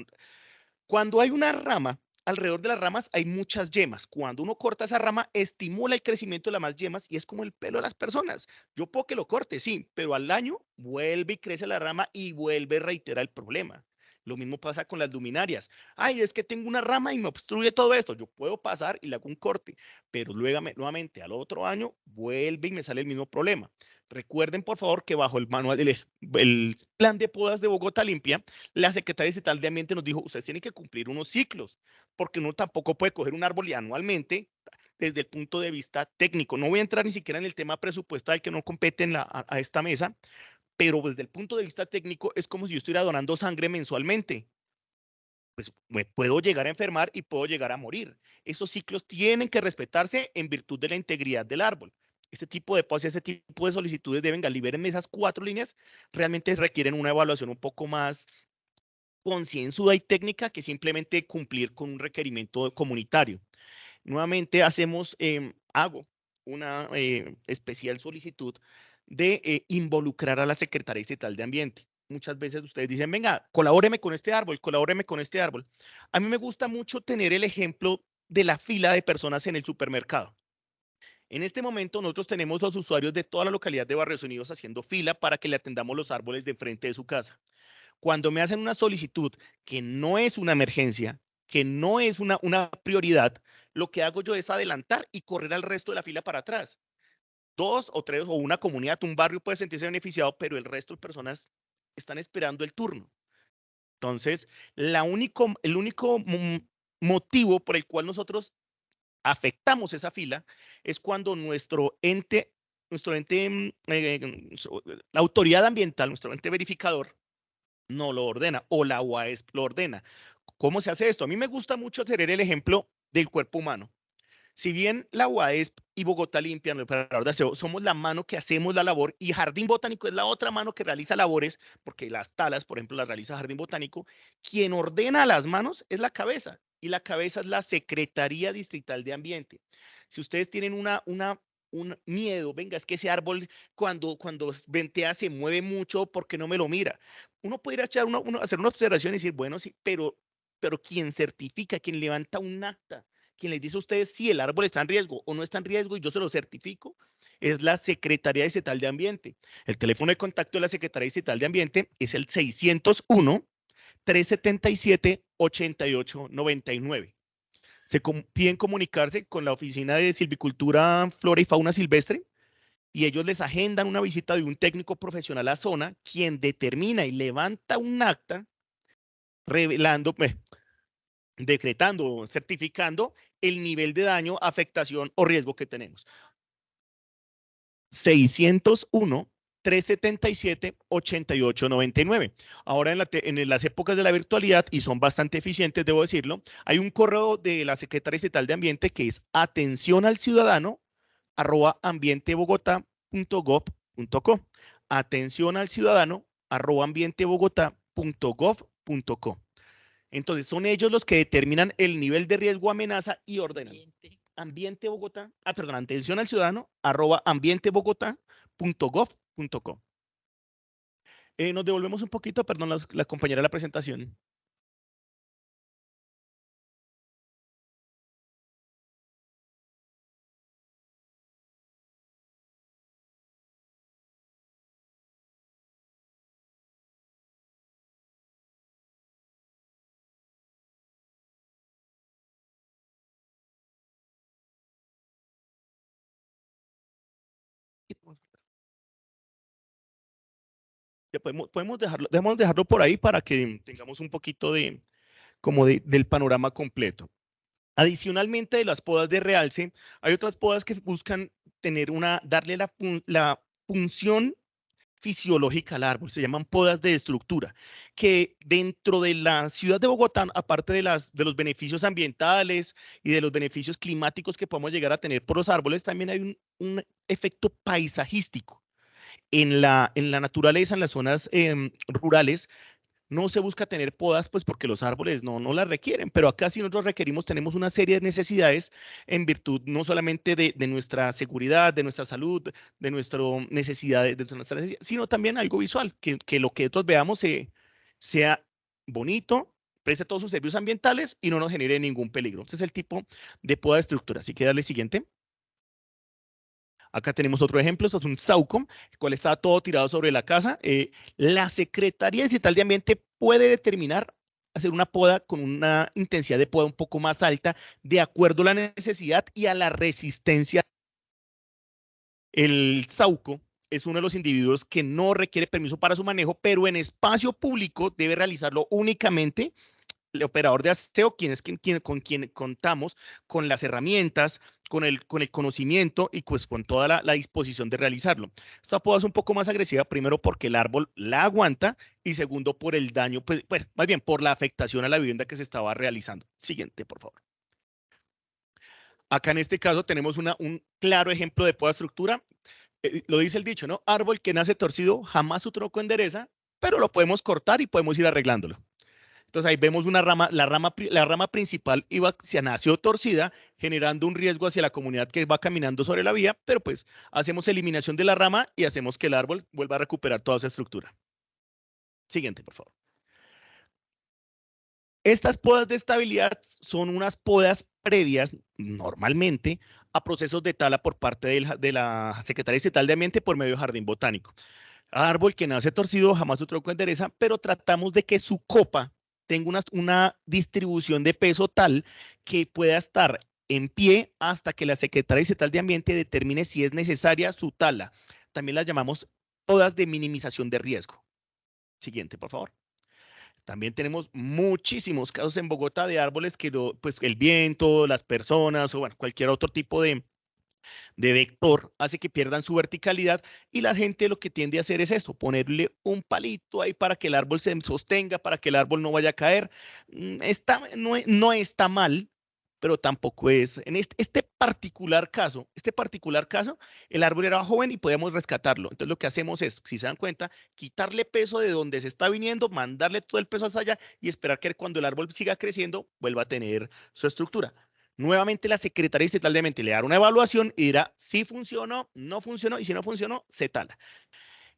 cuando hay una rama, alrededor de las ramas hay muchas yemas. Cuando uno corta esa rama, estimula el crecimiento de las más yemas y es como el pelo de las personas. Yo puedo que lo corte, sí, pero al año vuelve y crece la rama y vuelve a reiterar el problema. Lo mismo pasa con las luminarias. Ay, es que tengo una rama y me obstruye todo esto. Yo puedo pasar y le hago un corte, pero luego, nuevamente al otro año vuelve y me sale el mismo problema. Recuerden, por favor, que bajo el manual, el plan de podas de Bogotá Limpia, la Secretaría Estatal de Ambiente nos dijo, ustedes tienen que cumplir unos ciclos, porque uno tampoco puede coger un árbol y anualmente, desde el punto de vista técnico. No voy a entrar ni siquiera en el tema presupuestal que no compete a esta mesa, pero desde el punto de vista técnico es como si yo estuviera donando sangre mensualmente. Pues me puedo llegar a enfermar y puedo llegar a morir. Esos ciclos tienen que respetarse en virtud de la integridad del árbol. Este tipo de podas, ese tipo de solicitudes de, venga, libérenme esas 4 líneas, realmente requieren una evaluación un poco más concienzuda y técnica que simplemente cumplir con un requerimiento comunitario. Nuevamente hago una especial solicitud de involucrar a la Secretaría Estatal de Ambiente. Muchas veces ustedes dicen, venga, colabóreme con este árbol, colabóreme con este árbol. A mí me gusta mucho tener el ejemplo de la fila de personas en el supermercado. En este momento nosotros tenemos los usuarios de toda la localidad de Barrios Unidos haciendo fila para que le atendamos los árboles de frente de su casa. Cuando me hacen una solicitud que no es una emergencia, que no es una prioridad, lo que hago yo es adelantar y correr al resto de la fila para atrás. 2 o 3 o una comunidad, un barrio puede sentirse beneficiado, pero el resto de personas están esperando el turno. Entonces, el único motivo por el cual nosotros afectamos esa fila es cuando nuestro ente, la autoridad ambiental, nuestro ente verificador, no lo ordena o la UAESP lo ordena. ¿Cómo se hace esto? A mí me gusta mucho hacer el ejemplo del cuerpo humano. Si bien la UAESP y Bogotá Limpia, el operador de aseo, somos la mano que hacemos la labor y Jardín Botánico es la otra mano que realiza labores, porque las talas, por ejemplo, las realiza Jardín Botánico, quien ordena las manos es la cabeza y la cabeza es la Secretaría Distrital de Ambiente. Si ustedes tienen un miedo, venga, es que ese árbol cuando ventea se mueve mucho porque no me lo mira. Uno puede ir a hacer una observación y decir, bueno, sí, pero quien certifica, quien levanta un acta, quien les dice a ustedes si el árbol está en riesgo o no está en riesgo y yo se lo certifico, es la Secretaría Estatal de Ambiente. El teléfono de contacto de la Secretaría Estatal de Ambiente es el 601-377-8899. Se piden comunicarse con la Oficina de Silvicultura, Flora y Fauna Silvestre y ellos les agendan una visita de un técnico profesional a la zona, quien determina y levanta un acta revelando, decretando, certificando el nivel de daño, afectación o riesgo que tenemos. 601-377-8899. Ahora en las épocas de la virtualidad, y son bastante eficientes, debo decirlo, hay un correo de la Secretaría Estatal de Ambiente que es atencionalciudadano@ambientebogotá.gov.co. atencionalciudadano@ambientebogotá.gov.co. Entonces, son ellos los que determinan el nivel de riesgo, amenaza y ordenan. ambientebogotá, atención al ciudadano, @ambientebogotá.gov.co. Nos devolvemos un poquito, perdón, la compañera de la presentación. Ya podemos dejarlo por ahí para que tengamos un poquito del panorama completo. Adicionalmente de las podas de realce, hay otras podas que buscan darle la función fisiológica al árbol, se llaman podas de estructura, que dentro de la ciudad de Bogotá, aparte de los beneficios ambientales y de los beneficios climáticos que podemos llegar a tener por los árboles, también hay un efecto paisajístico. En la naturaleza, en las zonas rurales, no se busca tener podas, pues porque los árboles no las requieren, pero acá sí nosotros tenemos una serie de necesidades en virtud no solamente de nuestra seguridad, de nuestra salud, de nuestra necesidad, sino también algo visual, que lo que nosotros veamos sea bonito, preste todos sus servicios ambientales y no nos genere ningún peligro. Este es el tipo de poda de estructura. Así que darle siguiente. Acá tenemos otro ejemplo, esto es un sauco, el cual está todo tirado sobre la casa. La Secretaría Distrital de Ambiente puede determinar hacer una poda con una intensidad de poda un poco más alta, de acuerdo a la necesidad y a la resistencia. El sauco es uno de los individuos que no requiere permiso para su manejo, pero en espacio público debe realizarlo únicamente el operador de aseo, con quien contamos con las herramientas, con el conocimiento y pues con toda la disposición de realizarlo. Esta poda es un poco más agresiva, primero porque el árbol la aguanta y segundo por el daño, pues más bien por la afectación a la vivienda que se estaba realizando. Siguiente, por favor. Acá en este caso tenemos un claro ejemplo de poda de estructura. Lo dice el dicho, ¿no? Árbol que nace torcido jamás su tronco endereza, pero lo podemos cortar y podemos ir arreglándolo. Entonces ahí vemos la rama principal nació torcida, generando un riesgo hacia la comunidad que va caminando sobre la vía, pero pues hacemos eliminación de la rama y hacemos que el árbol vuelva a recuperar toda esa estructura. Siguiente, por favor. Estas podas de estabilidad son unas podas previas, normalmente, a procesos de tala por parte de la Secretaría Distrital de Ambiente por medio de Jardín Botánico. Árbol que nace torcido, jamás su tronco endereza, pero tratamos de que su copa tenga una distribución de peso tal que pueda estar en pie hasta que la Secretaría Distrital de Ambiente determine si es necesaria su tala. También las llamamos podas de minimización de riesgo. Siguiente, por favor. También tenemos muchísimos casos en Bogotá de árboles que pues el viento, las personas o bueno, cualquier otro tipo de vector hace que pierdan su verticalidad y la gente lo que tiende a hacer es esto, ponerle un palito ahí para que el árbol se sostenga, para que el árbol no vaya a caer. No está mal, pero tampoco es. En este particular caso, el árbol era joven y podíamos rescatarlo. Entonces lo que hacemos es, si se dan cuenta, quitarle peso de donde se está viniendo, mandarle todo el peso hacia allá y esperar que cuando el árbol siga creciendo, vuelva a tener su estructura. Nuevamente la Secretaría Distrital de Ambiente le dará una evaluación y dirá si funcionó, no funcionó, y si no funcionó, se tala.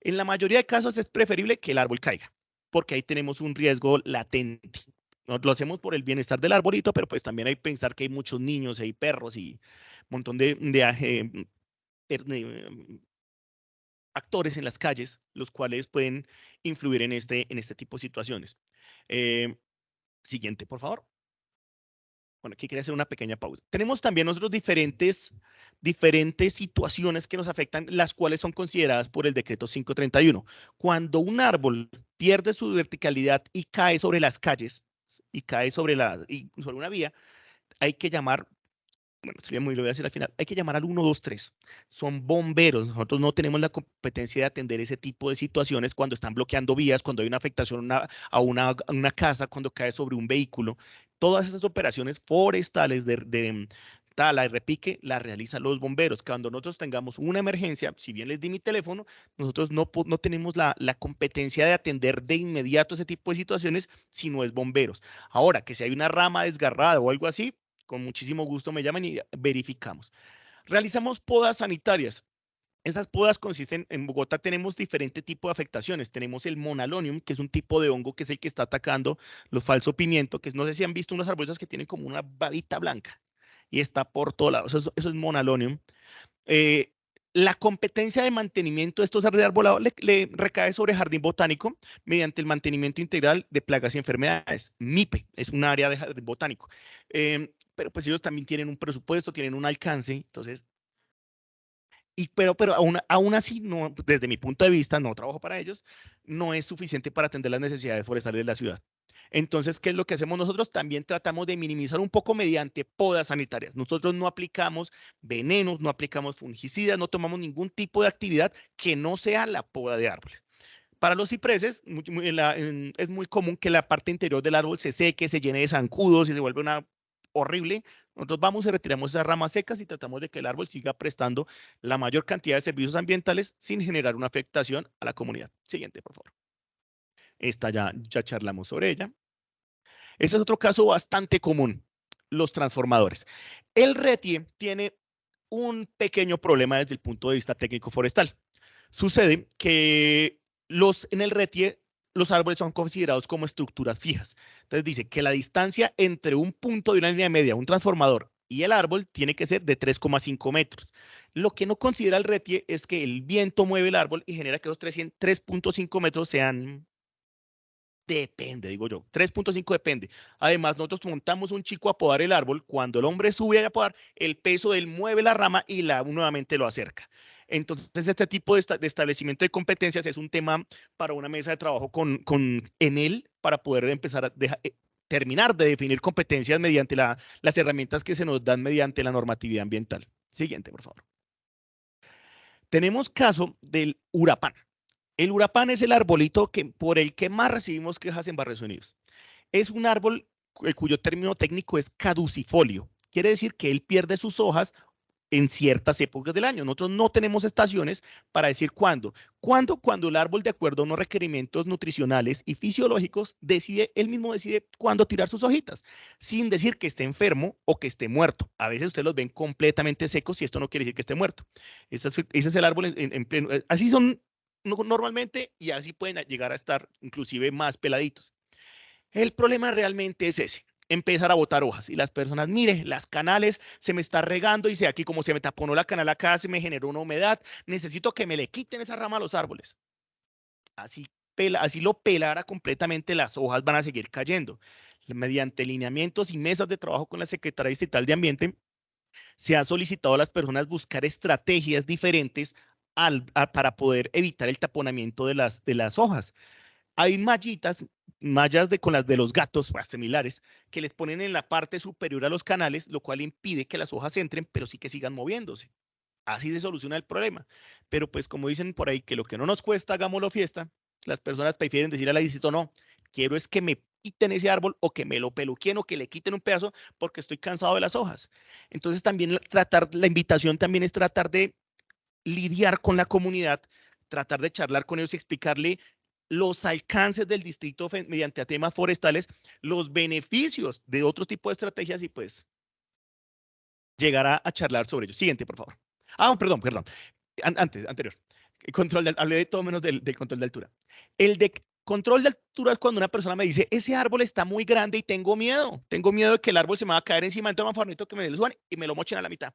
En la mayoría de casos es preferible que el árbol caiga, porque ahí tenemos un riesgo latente. Lo hacemos por el bienestar del arbolito, pero pues también hay que pensar que hay muchos niños, hay perros y un montón de actores en las calles, los cuales pueden influir en este tipo de situaciones. Siguiente, por favor. Bueno, aquí quería hacer una pequeña pausa. Tenemos también nosotros diferentes situaciones que nos afectan, las cuales son consideradas por el decreto 531. Cuando un árbol pierde su verticalidad y cae sobre las calles, y cae sobre una vía, hay que llamar, bueno, sería muy, lo voy a decir al final, hay que llamar al 123. Son bomberos. Nosotros no tenemos la competencia de atender ese tipo de situaciones cuando están bloqueando vías, cuando hay una afectación a una casa, cuando cae sobre un vehículo. Todas esas operaciones forestales de tala y repique las realizan los bomberos. Cuando nosotros tengamos una emergencia, si bien les di mi teléfono, nosotros no tenemos la competencia de atender de inmediato ese tipo de situaciones si no es bomberos. Ahora, que si hay una rama desgarrada o algo así, con muchísimo gusto me llaman y verificamos. Realizamos podas sanitarias. Esas podas consisten, en Bogotá tenemos diferentes tipos de afectaciones. Tenemos el Monalonium, que es un tipo de hongo que es el que está atacando los falso pimiento, que no sé si han visto unos arbolitos que tienen como una babita blanca y está por todos lados. Eso es Monalonium. La competencia de mantenimiento de estos árboles arbolados le recae sobre Jardín Botánico mediante el mantenimiento integral de plagas y enfermedades. MIPE es un área de Jardín Botánico. Pero pues ellos también tienen un presupuesto, tienen un alcance, entonces... Pero aún así, no, desde mi punto de vista, no trabajo para ellos, no es suficiente para atender las necesidades forestales de la ciudad. Entonces, ¿qué es lo que hacemos nosotros? También tratamos de minimizar un poco mediante podas sanitarias. Nosotros no aplicamos venenos, no aplicamos fungicidas, no tomamos ningún tipo de actividad que no sea la poda de árboles. Para los cipreses, es muy común que la parte interior del árbol se seque, se llene de zancudos y se vuelve una horrible. Nosotros vamos y retiramos esas ramas secas y tratamos de que el árbol siga prestando la mayor cantidad de servicios ambientales sin generar una afectación a la comunidad. Siguiente, por favor. Esta ya charlamos sobre ella. Ese es otro caso bastante común, los transformadores. El RETIE tiene un pequeño problema desde el punto de vista técnico forestal. Sucede que en el RETIE los árboles son considerados como estructuras fijas. Entonces dice que la distancia entre un punto de una línea media, un transformador, y el árbol tiene que ser de 3,5 metros. Lo que no considera el RETIE es que el viento mueve el árbol y genera que los 3.5 metros sean... Depende, digo yo. 3.5 depende. Además, nosotros montamos un chico a podar el árbol. Cuando el hombre sube a podar, el peso de él mueve la rama y nuevamente lo acerca. Entonces, este tipo de establecimiento de competencias es un tema para una mesa de trabajo con Enel para poder empezar a terminar de definir competencias mediante las herramientas que se nos dan mediante la normatividad ambiental. Siguiente, por favor. Tenemos caso del urapán. El urapán es el arbolito por el que más recibimos quejas en Barrios Unidos. Es un árbol cuyo término técnico es caducifolio. Quiere decir que él pierde sus hojas en ciertas épocas del año. Nosotros no tenemos estaciones para decir cuándo. Cuando el árbol, de acuerdo a unos requerimientos nutricionales y fisiológicos, él mismo decide cuándo tirar sus hojitas, sin decir que esté enfermo o que esté muerto. A veces ustedes los ven completamente secos y esto no quiere decir que esté muerto. Ese es el árbol en pleno. Así son normalmente y así pueden llegar a estar inclusive más peladitos. El problema realmente es ese, empezar a botar hojas y las personas, mire, las canales se me está regando y dice aquí como se me taponó la canal acá, se me generó una humedad, necesito que me le quiten esa rama a los árboles. Así lo pelara completamente, las hojas van a seguir cayendo. Mediante lineamientos y mesas de trabajo con la Secretaría Distrital de Ambiente, se ha solicitado a las personas buscar estrategias diferentes para poder evitar el taponamiento de las hojas. Hay mallas con las de los gatos, similares, que les ponen en la parte superior a los canales, lo cual impide que las hojas entren, pero sí que sigan moviéndose. Así se soluciona el problema. Pero pues como dicen por ahí, que lo que no nos cuesta, hagámoslo fiesta, las personas prefieren decir a la distrito, no, quiero es que me quiten ese árbol o que me lo peluquien o que le quiten un pedazo porque estoy cansado de las hojas. Entonces también la invitación también es tratar de lidiar con la comunidad, tratar de charlar con ellos y explicarle los alcances del distrito mediante temas forestales, los beneficios de otro tipo de estrategias y pues llegar a charlar sobre ellos. Siguiente, por favor. Perdón. Anterior. Hablé de todo menos del control de altura. El de control de altura es cuando una persona me dice, ese árbol está muy grande y tengo miedo de que el árbol se me va a caer encima, entonces más favorito que me lo suban y me lo mochen a la mitad.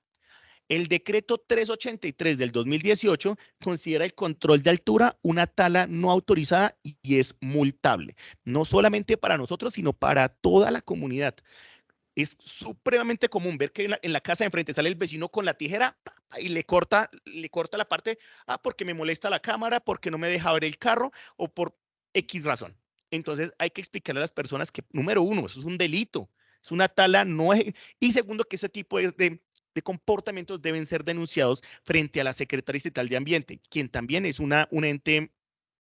El decreto 383 del 2018 considera el control de altura una tala no autorizada y es multable, no solamente para nosotros, sino para toda la comunidad. Es supremamente común ver que en la casa de enfrente sale el vecino con la tijera y le corta la parte, porque me molesta la cámara, porque no me deja ver el carro o por X razón. Entonces hay que explicarle a las personas que, número uno, eso es un delito, es una tala no es, y segundo, que ese tipo de comportamientos deben ser denunciados frente a la Secretaría Distrital de Ambiente, quien también es un ente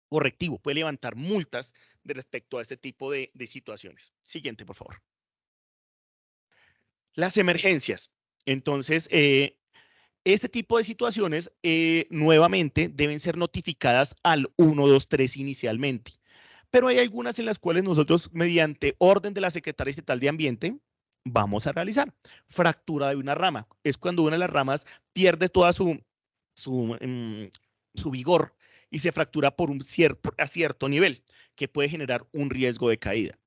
correctivo, puede levantar multas respecto a este tipo de situaciones. Siguiente, por favor. Las emergencias. Entonces, este tipo de situaciones nuevamente deben ser notificadas al 123 inicialmente, pero hay algunas en las cuales nosotros, mediante orden de la Secretaría Distrital de Ambiente, vamos a realizar? Fractura de una rama. Es cuando una de las ramas pierde toda su vigor y se fractura a cierto nivel, que puede generar un riesgo de caída.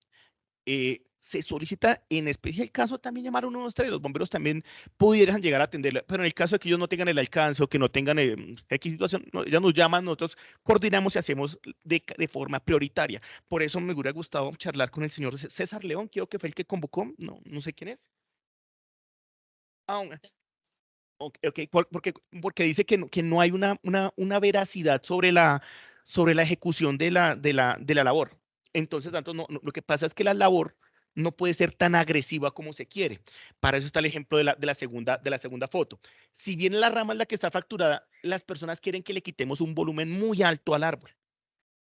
Se solicita en especial caso también llamar a 123. Los bomberos también pudieran llegar a atenderla, pero en el caso de que ellos no tengan el alcance o que no tengan X situación, ellos nos llaman, nosotros coordinamos y hacemos de forma prioritaria. Por eso me hubiera gustado charlar con el señor César León, creo que fue el que convocó, no sé quién es. Porque dice que no hay una veracidad sobre la ejecución de la labor. Entonces, lo que pasa es que la labor no puede ser tan agresiva como se quiere. Para eso está el ejemplo de la segunda foto. Si bien la rama es la que está fracturada, las personas quieren que le quitemos un volumen muy alto al árbol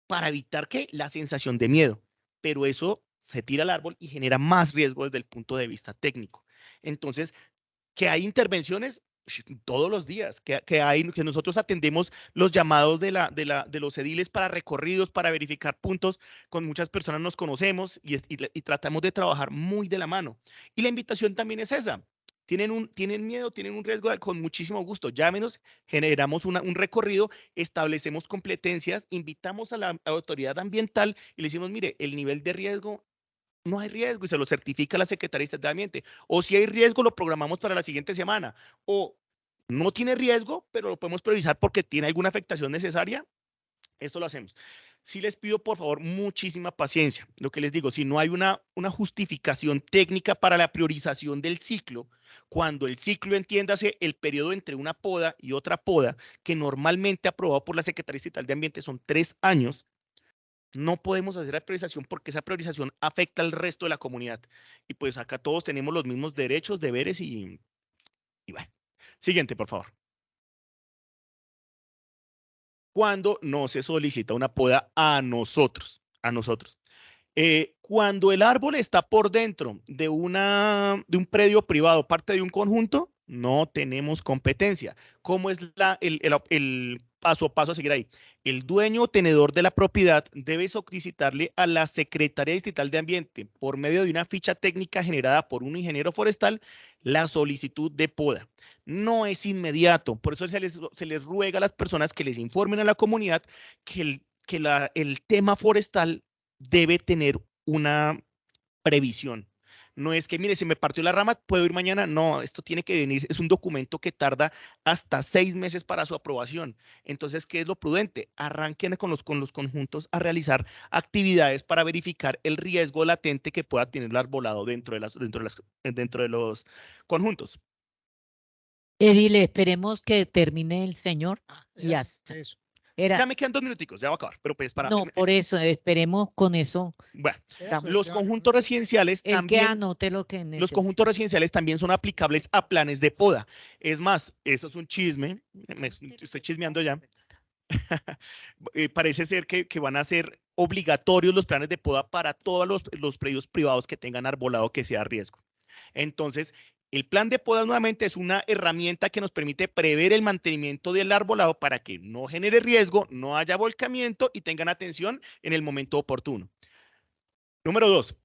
para evitar que la sensación de miedo. Pero eso se tira al árbol y genera más riesgo desde el punto de vista técnico. Entonces, que hay intervenciones todos los días, que nosotros atendemos los llamados de los ediles para recorridos, para verificar puntos. Con muchas personas nos conocemos y tratamos de trabajar muy de la mano. Y la invitación también es esa. Tienen miedo, tienen un riesgo, con muchísimo gusto, llámenos, generamos un recorrido, establecemos competencias, invitamos a la autoridad ambiental y le decimos, mire, el nivel de riesgo, no hay riesgo y se lo certifica la Secretaría de Ambiente. O si hay riesgo, lo programamos para la siguiente semana. O no tiene riesgo, pero lo podemos priorizar porque tiene alguna afectación necesaria. Esto lo hacemos. Sí les pido, por favor, muchísima paciencia. Lo que les digo, si no hay una justificación técnica para la priorización del ciclo, cuando el ciclo, entiéndase, el periodo entre una poda y otra poda, que normalmente aprobado por la Secretaría Estatal de Ambiente son 3 años, no podemos hacer la priorización porque esa priorización afecta al resto de la comunidad. Y pues acá todos tenemos los mismos derechos, deberes y bueno. Siguiente, por favor. Cuando no se solicita una poda a nosotros. Cuando el árbol está por dentro de un predio privado, parte de un conjunto, no tenemos competencia. ¿Cómo es el paso a paso a seguir ahí? El dueño o tenedor de la propiedad debe solicitarle a la Secretaría Distrital de Ambiente, por medio de una ficha técnica generada por un ingeniero forestal, la solicitud de poda. No es inmediato, por eso se les ruega a las personas que les informen a la comunidad que el tema forestal debe tener una previsión. No es que, mire, se me partió la rama, puedo ir mañana. No, esto tiene que venir, es un documento que tarda hasta 6 meses para su aprobación. Entonces, ¿qué es lo prudente? Arranquen con los conjuntos a realizar actividades para verificar el riesgo latente que pueda tener el arbolado dentro de los conjuntos. Edile, esperemos que termine el señor y hasta. Eso. Ya me quedan 2 minuticos, ya va a acabar, pero pues para... No, por eso, esperemos con eso. Bueno, los conjuntos residenciales también... anote lo que necesite. Los conjuntos residenciales también son aplicables a planes de poda. Es más, eso es un chisme, estoy chismeando ya. Parece ser que van a ser obligatorios los planes de poda para todos los predios privados que tengan arbolado que sea a riesgo. Entonces, el plan de poda nuevamente es una herramienta que nos permite prever el mantenimiento del arbolado para que no genere riesgo, no haya volcamiento y tengan atención en el momento oportuno. Número 2,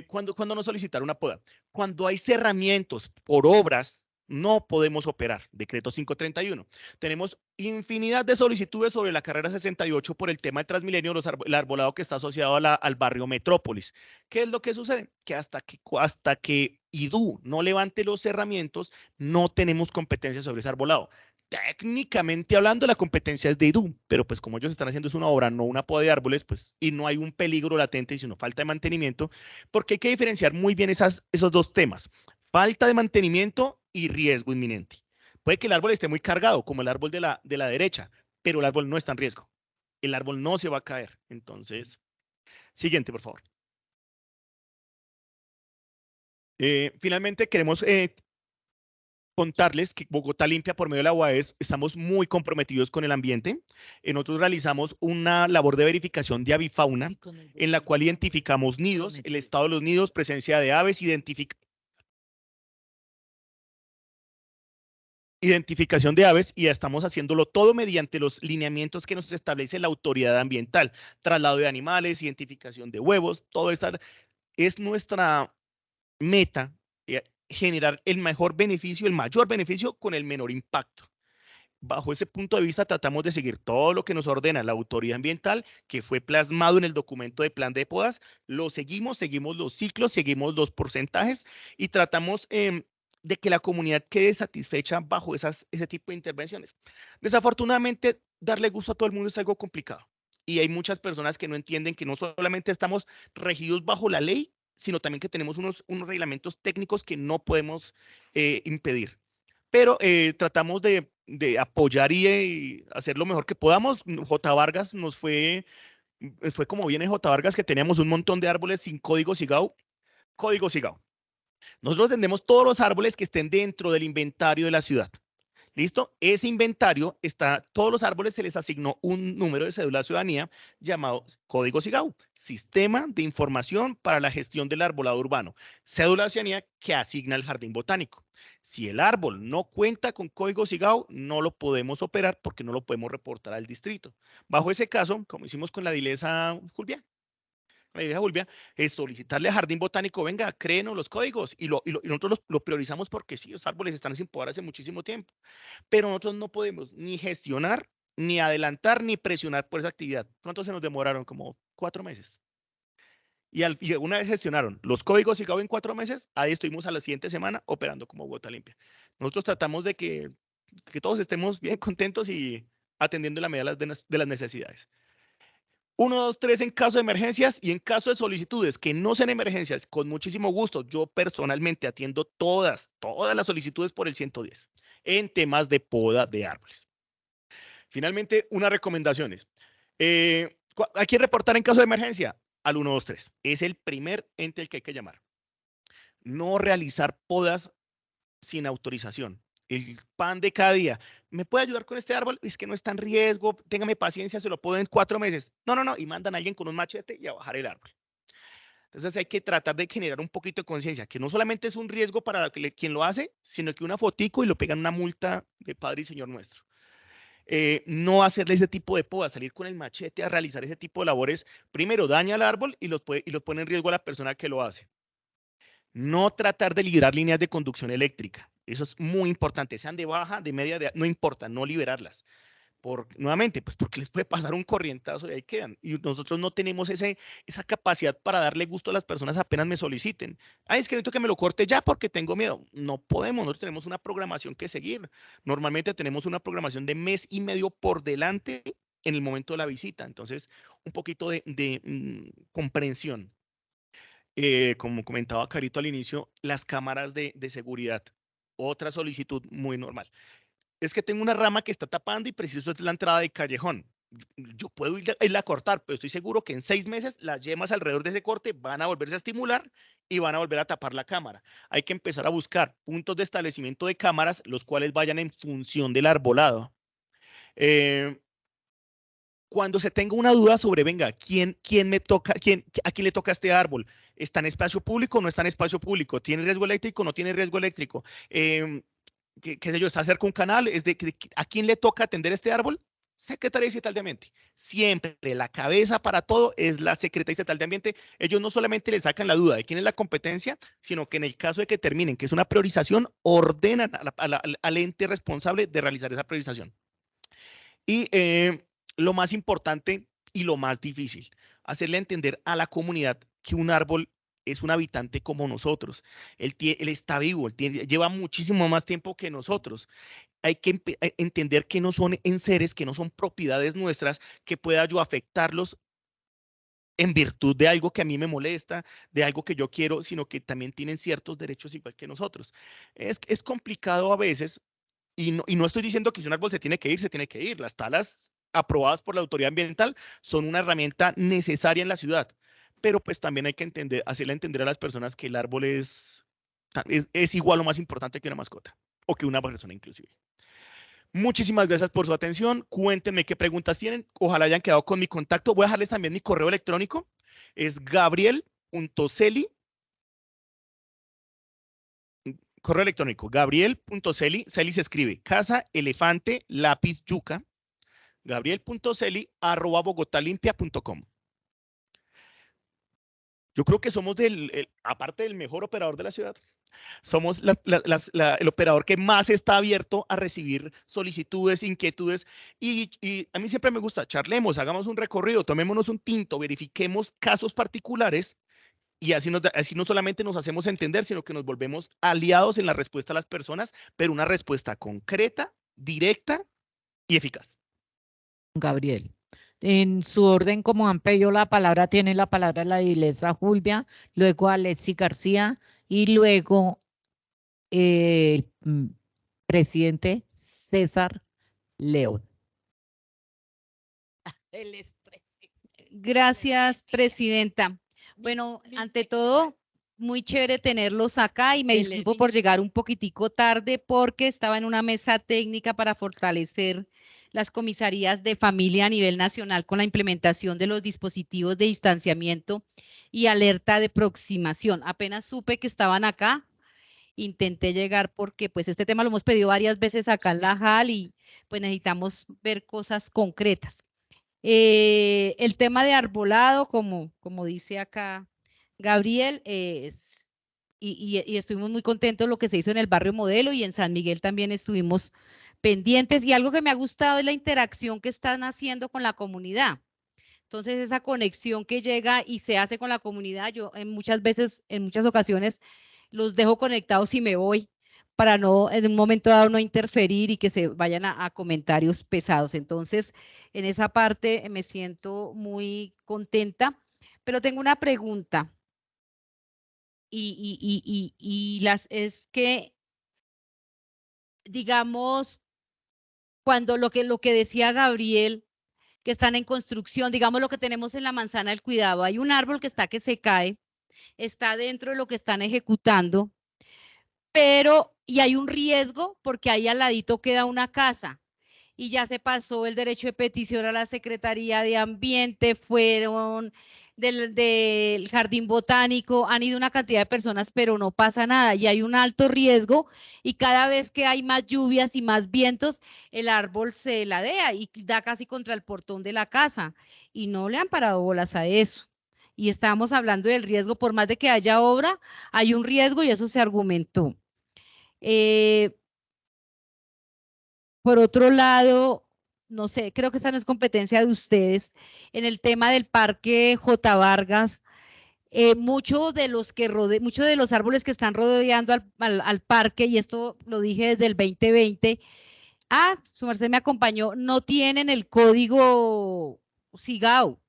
¿cuándo no solicitar una poda? Cuando hay cerramientos por obras, no podemos operar. Decreto 531. Tenemos infinidad de solicitudes sobre la carrera 68 por el tema del Transmilenio, el arbolado que está asociado al barrio Metrópolis. ¿Qué es lo que sucede? Que hasta que IDU no levante los cerramientos, no tenemos competencia sobre ese arbolado. Técnicamente hablando, la competencia es de IDU, pero pues como ellos están haciendo es una obra, no una poda de árboles, pues, y no hay un peligro latente, sino falta de mantenimiento, porque hay que diferenciar muy bien esos 2 temas. Falta de mantenimiento y riesgo inminente. Puede que el árbol esté muy cargado, como el árbol de la derecha, pero el árbol no está en riesgo. El árbol no se va a caer. Entonces, siguiente, por favor. Finalmente, queremos contarles que Bogotá Limpia, por medio de la UAES, estamos muy comprometidos con el ambiente. Nosotros realizamos una labor de verificación de avifauna, en la cual identificamos nidos, el estado de los nidos, presencia de aves, identificación de aves, y estamos haciéndolo todo mediante los lineamientos que nos establece la autoridad ambiental, traslado de animales, identificación de huevos, todo esto es nuestra meta generar el mejor beneficio, el mayor beneficio con el menor impacto. Bajo ese punto de vista, tratamos de seguir todo lo que nos ordena la autoridad ambiental, que fue plasmado en el documento de plan de podas. Lo seguimos los ciclos, seguimos los porcentajes y tratamos de que la comunidad quede satisfecha bajo ese tipo de intervenciones. Desafortunadamente, darle gusto a todo el mundo es algo complicado. Y hay muchas personas que no entienden que no solamente estamos regidos bajo la ley, sino también que tenemos unos reglamentos técnicos que no podemos impedir. Pero tratamos de apoyar y hacer lo mejor que podamos. J. Vargas fue como viene J. Vargas, que teníamos un montón de árboles sin código SIGAU. Código SIGAU. Nosotros tenemos todos los árboles que estén dentro del inventario de la ciudad. ¿Listo? Ese inventario todos los árboles se les asignó un número de cédula de ciudadanía llamado Código SIGAU, Sistema de Información para la Gestión del Arbolado Urbano, cédula de ciudadanía que asigna el Jardín Botánico. Si el árbol no cuenta con Código SIGAU, no lo podemos operar porque no lo podemos reportar al distrito. Bajo ese caso, como hicimos con la Dilesa Julvia, es solicitarle a Jardín Botánico, venga, créenos los códigos y nosotros lo priorizamos porque sí, los árboles están sin podar hace muchísimo tiempo, pero nosotros no podemos ni gestionar, ni adelantar, ni presionar por esa actividad. ¿Cuánto se nos demoraron? Como 4 meses. Y una vez gestionaron los códigos SIGAU en 4 meses, ahí estuvimos a la siguiente semana operando como Bogotá Limpia. Nosotros tratamos de que todos estemos bien contentos y atendiendo la medida de las necesidades. 1, 2, 3 en caso de emergencias y en caso de solicitudes que no sean emergencias, con muchísimo gusto, yo personalmente atiendo todas las solicitudes por el 110 en temas de poda de árboles. Finalmente, unas recomendaciones. ¿A quién reportar en caso de emergencia? Al 123. Es el primer ente al que hay que llamar. No realizar podas sin autorización. El pan de cada día. ¿Me puede ayudar con este árbol? Es que no está en riesgo, téngame paciencia, se lo puedo en 4 meses. No, y mandan a alguien con un machete y a bajar el árbol. Entonces hay que tratar de generar un poquito de conciencia, que no solamente es un riesgo para quien lo hace, sino que una fotico y lo pegan una multa de Padre y Señor nuestro. No hacerle ese tipo de poda, salir con el machete a realizar ese tipo de labores, primero daña al árbol y los pone en riesgo a la persona que lo hace. No tratar de liberar líneas de conducción eléctrica. Eso es muy importante, sean de baja, de media, no importa, no liberarlas. Nuevamente, pues porque les puede pasar un corrientazo y ahí quedan. Y nosotros no tenemos esa capacidad para darle gusto a las personas apenas me soliciten. Es que necesito que me lo corte ya porque tengo miedo. No podemos, nosotros tenemos una programación que seguir. Normalmente tenemos una programación de 1 mes y medio por delante en el momento de la visita. Entonces, un poquito de comprensión. Como comentaba Carito al inicio, las cámaras de seguridad. Otra solicitud muy normal. Es que tengo una rama que está tapando y preciso es la entrada de callejón. Yo puedo irla a cortar, pero estoy seguro que en 6 meses las yemas alrededor de ese corte van a volverse a estimular y van a volver a tapar la cámara. Hay que empezar a buscar puntos de establecimiento de cámaras, los cuales vayan en función del arbolado. Cuando se tenga una duda sobre, venga, ¿a quién le toca este árbol? ¿Está en espacio público o no está en espacio público? ¿Tiene riesgo eléctrico o no tiene riesgo eléctrico? ¿Qué sé yo? ¿Está cerca de un canal? ¿A quién le toca atender este árbol? Secretaría Estatal de Ambiente. Siempre la cabeza para todo es la Secretaría Estatal de Ambiente. Ellos no solamente le sacan la duda de quién es la competencia, sino que en el caso de que terminen, que es una priorización, ordenan al ente responsable de realizar esa priorización. Y lo más importante y lo más difícil, hacerle entender a la comunidad que un árbol es un habitante como nosotros. Él está vivo, lleva muchísimo más tiempo que nosotros. Hay que entender que no son enseres, que no son propiedades nuestras, que pueda yo afectarlos en virtud de algo que a mí me molesta, de algo que yo quiero, sino que también tienen ciertos derechos igual que nosotros. Es complicado a veces, y no estoy diciendo que si un árbol se tiene que ir. Las talas aprobadas por la autoridad ambiental son una herramienta necesaria en la ciudad. Pero pues también hay que hacerle entender a las personas que el árbol es igual o más importante que una mascota o que una persona inclusive. Muchísimas gracias por su atención. Cuéntenme qué preguntas tienen. Ojalá hayan quedado con mi contacto. Voy a dejarles también mi correo electrónico. Es gabriel.celi. Correo electrónico, gabriel.celi. Celi se escribe casa, elefante, lápiz, yuca. Gabriel.celi@bogotalimpia.com. Yo creo que somos aparte del mejor operador de la ciudad, somos el operador que más está abierto a recibir solicitudes, inquietudes, y a mí siempre me gusta, charlemos, hagamos un recorrido, tomémonos un tinto, verifiquemos casos particulares, y así no solamente nos hacemos entender, sino que nos volvemos aliados en la respuesta a las personas, pero una respuesta concreta, directa y eficaz. Gabriel. En su orden, como han pedido la palabra, tiene la palabra la edilesa Julvia, luego Alexis García y luego el presidente César León. Gracias, presidenta. Bueno, ante todo, muy chévere tenerlos acá y me disculpo por llegar un poquitico tarde porque estaba en una mesa técnica para fortalecer las comisarías de familia a nivel nacional con la implementación de los dispositivos de distanciamiento y alerta de aproximación. Apenas supe que estaban acá, intenté llegar porque pues este tema lo hemos pedido varias veces acá en la JAL y pues necesitamos ver cosas concretas. El tema de arbolado, como dice acá Gabriel, y estuvimos muy contentos de lo que se hizo en el barrio Modelo y en San Miguel también estuvimos pendientes, y algo que me ha gustado es la interacción que están haciendo con la comunidad. Entonces, esa conexión que llega y se hace con la comunidad, yo en muchas ocasiones los dejo conectados y me voy para no, en un momento dado, no interferir y que se vayan a comentarios pesados. Entonces, en esa parte me siento muy contenta, pero tengo una pregunta es que, digamos, cuando lo que decía Gabriel, que están en construcción, digamos lo que tenemos en la manzana del cuidado, hay un árbol que se cae, está dentro de lo que están ejecutando, y hay un riesgo porque ahí al ladito queda una casa y ya se pasó el derecho de petición a la Secretaría de Ambiente, fueron del Jardín Botánico, han ido una cantidad de personas, pero no pasa nada y hay un alto riesgo y cada vez que hay más lluvias y más vientos, el árbol se ladea y da casi contra el portón de la casa y no le han parado bolas a eso. Y estábamos hablando del riesgo, por más de que haya obra, hay un riesgo y eso se argumentó. Por otro lado, no sé, creo que esta no es competencia de ustedes, en el tema del Parque J. Vargas, muchos de los árboles que están rodeando al parque, y esto lo dije desde el 2020, su merced me acompañó, no tienen el código SIGAO.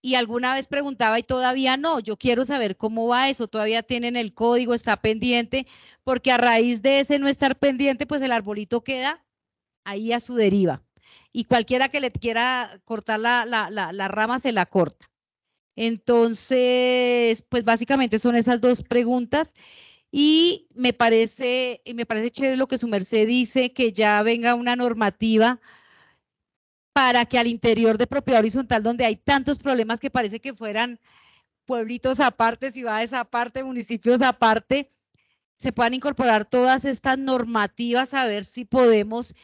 Y alguna vez preguntaba y todavía no, yo quiero saber cómo va eso, todavía tienen el código, está pendiente, porque a raíz de ese no estar pendiente, pues el arbolito queda ahí a su deriva. Y cualquiera que le quiera cortar la rama se la corta. Entonces, pues básicamente son esas dos preguntas. Y me parece chévere lo que su merced dice, que ya venga una normativa para que al interior de propiedad horizontal, donde hay tantos problemas que parece que fueran pueblitos aparte, ciudades aparte, municipios aparte, se puedan incorporar todas estas normativas, a ver si podemos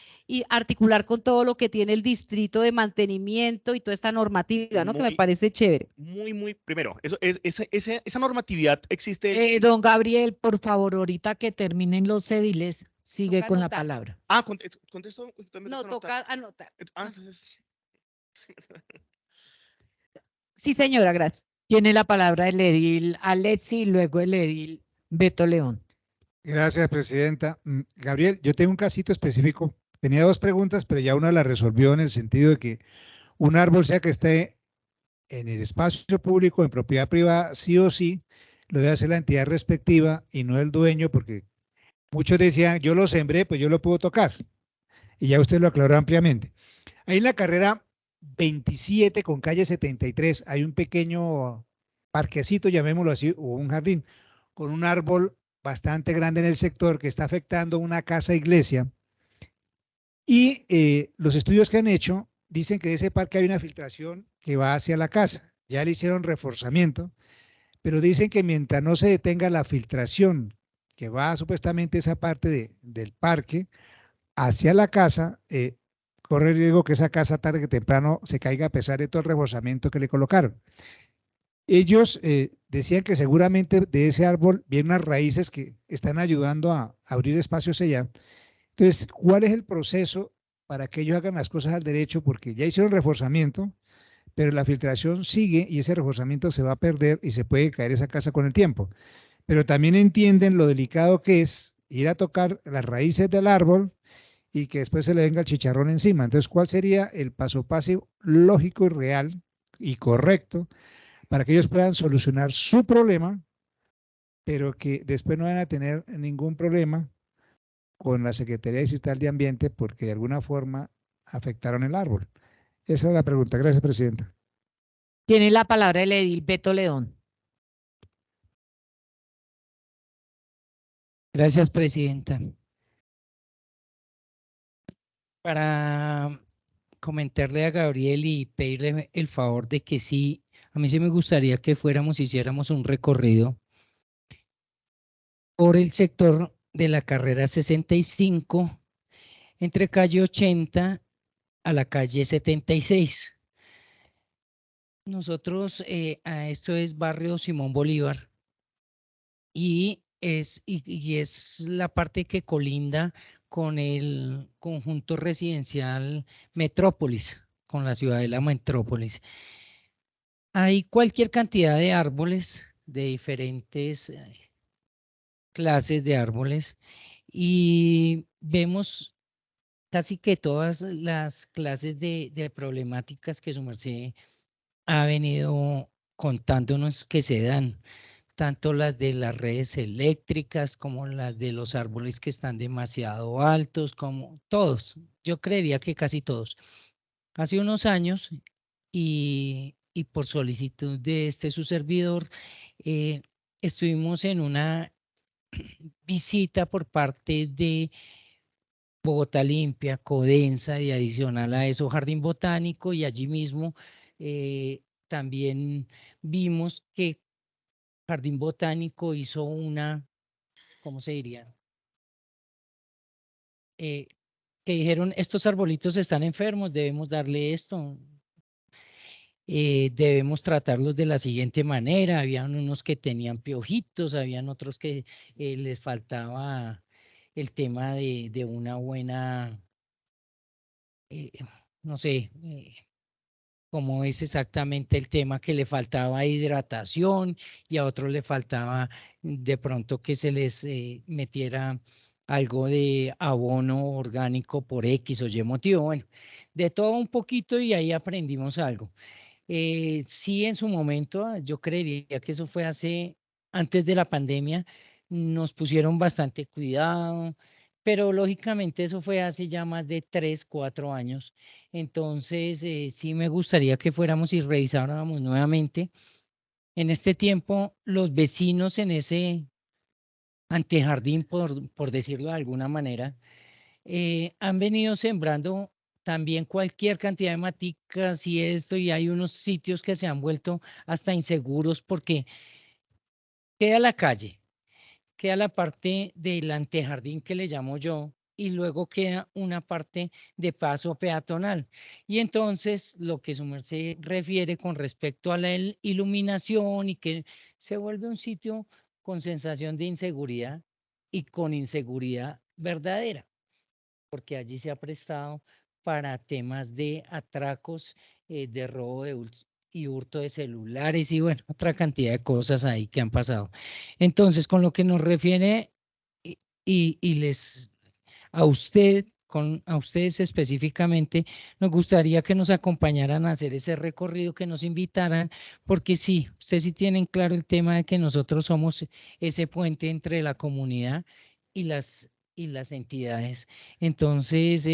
articular con todo lo que tiene el distrito de mantenimiento y toda esta normativa, ¿no? Que me parece chévere. Primero, esa normatividad existe. Don Gabriel, por favor, ahorita que terminen los ediles, sigue con la palabra. ¿Contesto? No, toca anotar. Entonces. Sí, señora, gracias. Tiene la palabra el edil Alexis y luego el edil Beto León. Gracias, presidenta. Gabriel, yo tengo un casito específico. Tenía dos preguntas, pero ya una la resolvió en el sentido de que un árbol, sea que esté en el espacio público, en propiedad privada, sí o sí, lo debe hacer la entidad respectiva y no el dueño, porque muchos decían, yo lo sembré, pues yo lo puedo tocar. Y ya usted lo aclaró ampliamente. Ahí en la carrera 27 con calle 73 hay un pequeño parquecito, llamémoslo así, o un jardín, con un árbol bastante grande en el sector que está afectando una casa iglesia. Y los estudios que han hecho dicen que de ese parque hay una filtración que va hacia la casa. Ya le hicieron reforzamiento, pero dicen que mientras no se detenga la filtración que va supuestamente esa parte del parque hacia la casa, corre el riesgo que esa casa tarde que temprano se caiga a pesar de todo el reforzamiento que le colocaron. Ellos decían que seguramente de ese árbol vienen unas raíces que están ayudando a abrir espacios allá. Entonces, ¿cuál es el proceso para que ellos hagan las cosas al derecho? Porque ya hicieron reforzamiento, pero la filtración sigue y ese reforzamiento se va a perder y se puede caer esa casa con el tiempo. Pero también entienden lo delicado que es ir a tocar las raíces del árbol y que después se le venga el chicharrón encima. Entonces, ¿cuál sería el paso a paso lógico y real y correcto para que ellos puedan solucionar su problema, pero que después no van a tener ningún problema con la Secretaría Distrital de Ambiente porque de alguna forma afectaron el árbol? Esa es la pregunta. Gracias, presidenta. Tiene la palabra el edil Beto León. Gracias, presidenta. Para comentarle a Gabriel y pedirle el favor de que sí, a mí sí me gustaría que hiciéramos un recorrido por el sector de la carrera 65, entre calle 80 a la calle 76. Nosotros, esto es barrio Simón Bolívar y es la parte que colinda con el conjunto residencial Metrópolis, con la ciudad de la Metrópolis. Hay cualquier cantidad de árboles, de diferentes clases de árboles, y vemos casi que todas las clases de problemáticas que su merced ha venido contándonos que se dan, tanto las de las redes eléctricas como las de los árboles que están demasiado altos, como todos. Yo creería que casi todos. Hace unos años, y por solicitud de su servidor, estuvimos en una visita por parte de Bogotá Limpia, Codensa, y adicional a eso Jardín Botánico, y allí mismo también vimos que Jardín Botánico hizo una, ¿cómo se diría? Que dijeron, estos arbolitos están enfermos, debemos darle esto, debemos tratarlos de la siguiente manera. Habían unos que tenían piojitos, habían otros que les faltaba el tema de una buena, no sé, cómo es exactamente el tema, que le faltaba hidratación y a otros le faltaba de pronto que se les metiera algo de abono orgánico por X o Y motivo. Bueno, de todo un poquito, y ahí aprendimos algo. Sí, en su momento, yo creería que eso fue antes de la pandemia, nos pusieron bastante cuidado, pero lógicamente eso fue hace ya más de 3, 4 años. Entonces, sí me gustaría que fuéramos y revisáramos nuevamente. En este tiempo, los vecinos en ese antejardín, por decirlo de alguna manera, han venido sembrando también cualquier cantidad de maticas y esto, y hay unos sitios que se han vuelto hasta inseguros porque queda la calle, queda la parte del antejardín que le llamo yo, y luego queda una parte de paso peatonal. Y entonces lo que su merced refiere con respecto a la iluminación, y que se vuelve un sitio con sensación de inseguridad y con inseguridad verdadera, porque allí se ha prestado para temas de atracos, de robo y hurto de celulares y bueno, otra cantidad de cosas ahí que han pasado. Entonces, con lo que nos refiere a ustedes específicamente, nos gustaría que nos acompañaran a hacer ese recorrido, que nos invitaran, porque sí, ustedes sí tienen claro el tema de que nosotros somos ese puente entre la comunidad y las entidades. Entonces,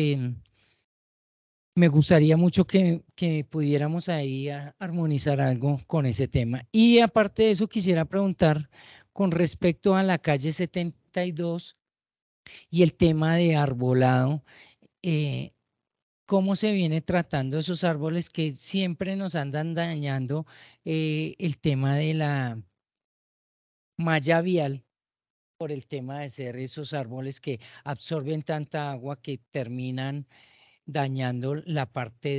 me gustaría mucho que pudiéramos ahí armonizar algo con ese tema. Y aparte de eso, quisiera preguntar con respecto a la calle 72 y el tema de arbolado, ¿cómo se viene tratando esos árboles que siempre nos andan dañando el tema de la malla vial, por el tema de ser esos árboles que absorben tanta agua que terminan dañando la parte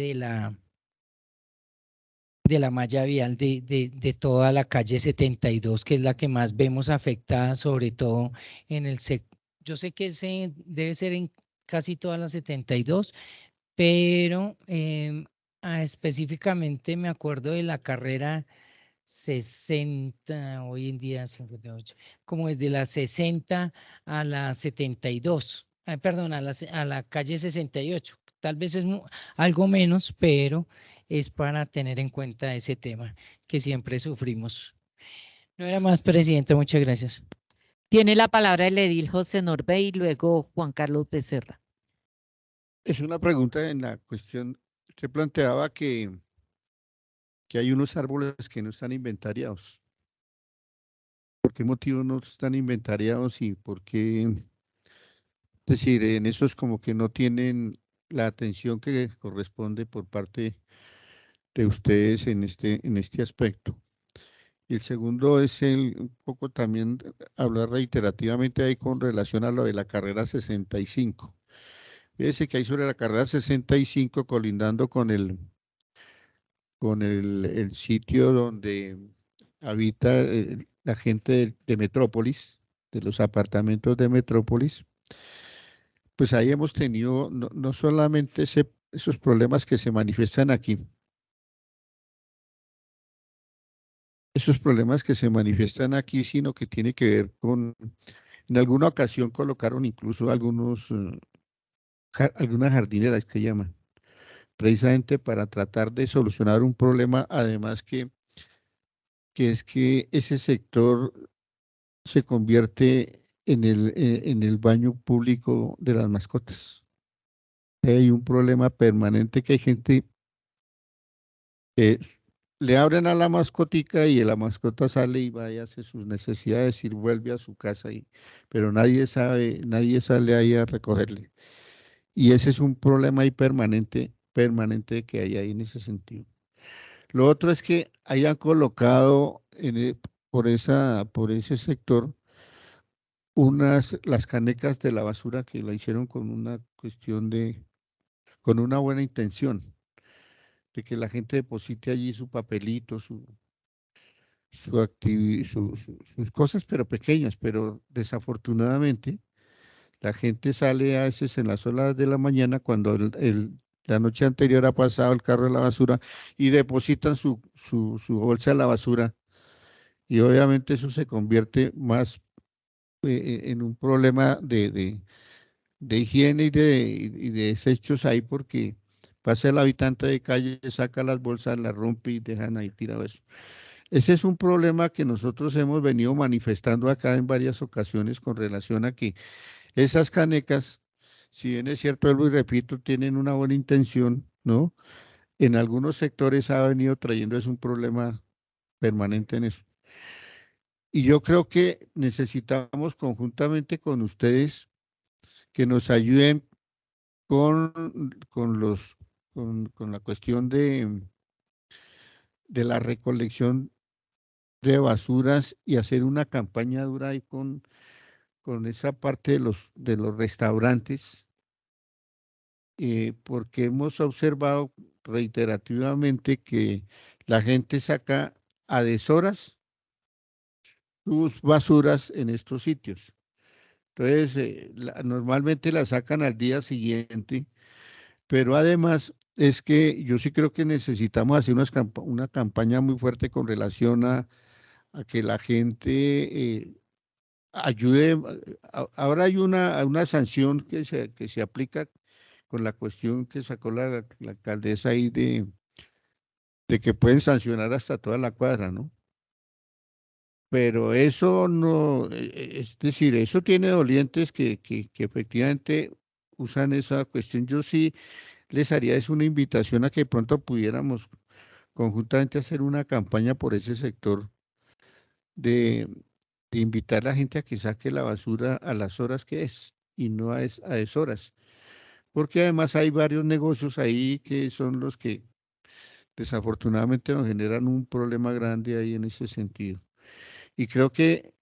de la malla vial de toda la calle 72, que es la que más vemos afectada, sobre todo en el sector. Yo sé que ese debe ser en casi todas las 72, pero específicamente me acuerdo de la carrera 60, hoy en día 58, como desde la 60 a la 72, perdón, a la calle 68. Tal vez es algo menos, pero es para tener en cuenta ese tema que siempre sufrimos. No era más, presidente, muchas gracias. Tiene la palabra el edil José Norbe y luego Juan Carlos Becerra. Es una pregunta en la cuestión, usted planteaba que hay unos árboles que no están inventariados. ¿Por qué motivo no están inventariados y por qué? Es decir, en esos como que no tienen la atención que corresponde por parte de ustedes en este aspecto. Y el segundo es un poco también hablar reiterativamente ahí con relación a lo de la carrera 65. Fíjese que hay sobre la carrera 65 colindando con el sitio donde habita la gente de Metrópolis, de los apartamentos de Metrópolis, pues ahí hemos tenido no solamente esos problemas que se manifiestan aquí, sino que tiene que ver con, en alguna ocasión colocaron incluso algunas jardineras que llaman, precisamente para tratar de solucionar un problema, además que es que ese sector se convierte en el baño público de las mascotas. Hay un problema permanente que hay gente que le abren a la mascotica y la mascota sale y va y hace sus necesidades y vuelve a su casa, pero nadie sale ahí a recogerle. Y ese es un problema ahí permanente que hay ahí en ese sentido. Lo otro es que hayan colocado por ese sector las canecas de la basura que la hicieron con una cuestión con una buena intención, de que la gente deposite allí su papelito, sus cosas, pero pequeñas, pero desafortunadamente la gente sale a veces en las horas de la mañana cuando la noche anterior ha pasado el carro de la basura y depositan su bolsa de la basura, y obviamente eso se convierte más en un problema de higiene y de desechos ahí, porque pasa el habitante de calle, saca las bolsas, las rompe y dejan ahí tirado eso. Ese es un problema que nosotros hemos venido manifestando acá en varias ocasiones con relación a que esas canecas, si bien es cierto, vuelvo y repito, tienen una buena intención, ¿no? En algunos sectores ha venido trayendo un problema permanente en eso. Y yo creo que necesitamos conjuntamente con ustedes que nos ayuden con la cuestión de la recolección de basuras y hacer una campaña dura ahí con esa parte de los restaurantes, porque hemos observado reiterativamente que la gente saca a deshoras sus basuras en estos sitios. Entonces, normalmente la sacan al día siguiente, pero además es que yo sí creo que necesitamos hacer una campaña muy fuerte con relación a que la gente ayude. Ahora hay una sanción que se aplica con la cuestión que sacó la alcaldesa ahí de que pueden sancionar hasta toda la cuadra, ¿no? Pero eso no, es decir, eso tiene dolientes que efectivamente usan esa cuestión. Yo sí les haría una invitación a que pronto pudiéramos conjuntamente hacer una campaña por ese sector de invitar a la gente a que saque la basura a las horas que es y no a deshoras, porque además hay varios negocios ahí que son los que desafortunadamente nos generan un problema grande ahí en ese sentido. Y creo que,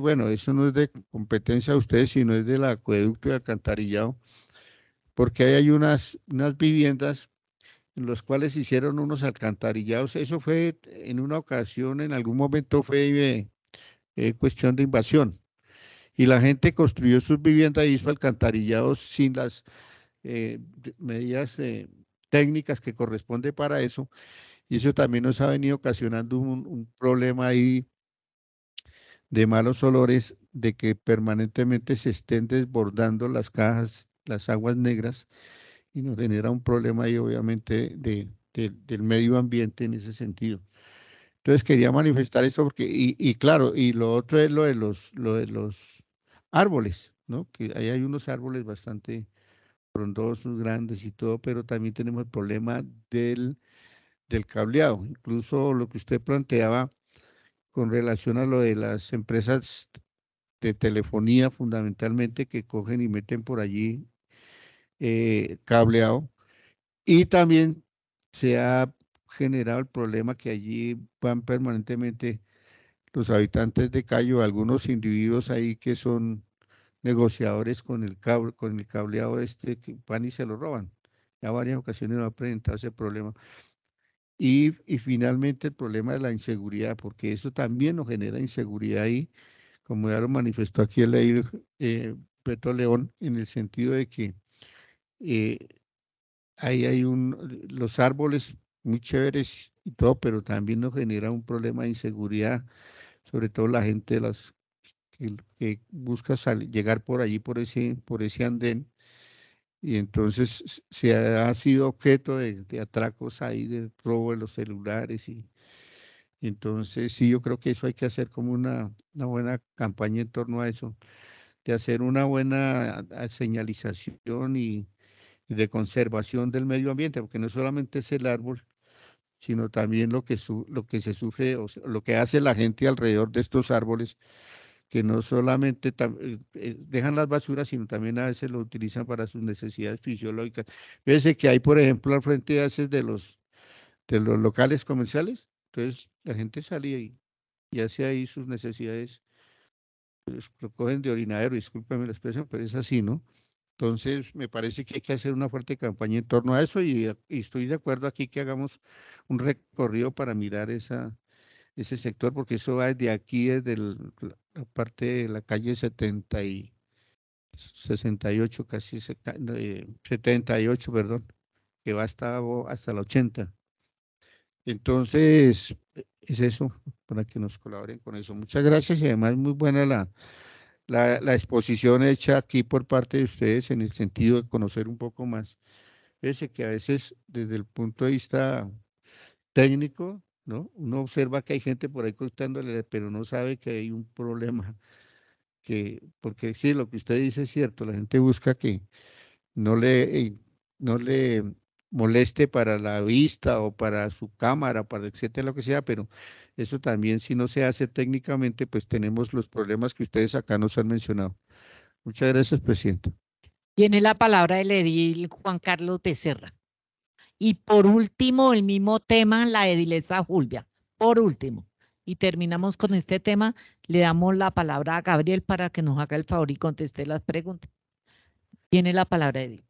bueno, eso no es de competencia de ustedes, sino es del acueducto y alcantarillado, porque ahí hay unas viviendas en los cuales hicieron unos alcantarillados. Eso fue en una ocasión, en algún momento fue cuestión de invasión. Y la gente construyó sus viviendas y hizo alcantarillados sin las medidas técnicas que corresponde para eso. Y eso también nos ha venido ocasionando un problema ahí de malos olores, de que permanentemente se estén desbordando las cajas, las aguas negras, y nos genera un problema ahí obviamente del medio ambiente en ese sentido. Entonces quería manifestar esto porque, y claro, y lo otro es lo de los árboles, ¿no? Que ahí hay unos árboles bastante frondosos, grandes y todo, pero también tenemos el problema del cableado. Incluso lo que usted planteaba con relación a lo de las empresas de telefonía fundamentalmente que cogen y meten por allí cableado, y también se ha generado el problema que allí van permanentemente los habitantes de Cayo, algunos individuos ahí que son negociadores con el cableado que van y se lo roban. Ya varias ocasiones nos ha presentado ese problema. Y finalmente el problema de la inseguridad, porque eso también nos genera inseguridad ahí, como ya lo manifestó aquí el edil Beto León, en el sentido de que ahí hay los árboles muy chéveres y todo, pero también nos genera un problema de inseguridad, sobre todo la gente que busca llegar por allí, por ese andén, y entonces se ha sido objeto de atracos ahí, de robo de los celulares, y entonces sí, yo creo que eso hay que hacer como una buena campaña en torno a eso, de hacer una buena señalización y de conservación del medio ambiente, porque no solamente es el árbol, sino también lo que se sufre, o sea, lo que hace la gente alrededor de estos árboles, que no solamente dejan las basuras, sino también a veces lo utilizan para sus necesidades fisiológicas. Fíjese que hay, por ejemplo, al frente a veces de los locales comerciales, entonces la gente sale y hace ahí sus necesidades, pues, lo cogen de orinadero, discúlpeme la expresión, pero es así, ¿no? Entonces, me parece que hay que hacer una fuerte campaña en torno a eso, y estoy de acuerdo aquí que hagamos un recorrido para mirar ese sector, porque eso va desde aquí, desde la parte de la calle 68, casi 78, perdón, que va hasta la 80. Entonces, es eso, para que nos colaboren con eso. Muchas gracias, y además muy buena la exposición hecha aquí por parte de ustedes, en el sentido de conocer un poco más. Fíjense que a veces desde el punto de vista técnico, ¿no? Uno observa que hay gente por ahí contándole, pero no sabe que hay un problema, porque sí, lo que usted dice es cierto, la gente busca que no le moleste para la vista o para su cámara, para etcétera, lo que sea, pero eso también, si no se hace técnicamente, pues tenemos los problemas que ustedes acá nos han mencionado. Muchas gracias, presidenta. Tiene la palabra el edil Juan Carlos Becerra. Y por último, el mismo tema, la edilesa Julvia. Por último. Y terminamos con este tema. Le damos la palabra a Gabriel para que nos haga el favor y conteste las preguntas. Tiene la palabra, edil.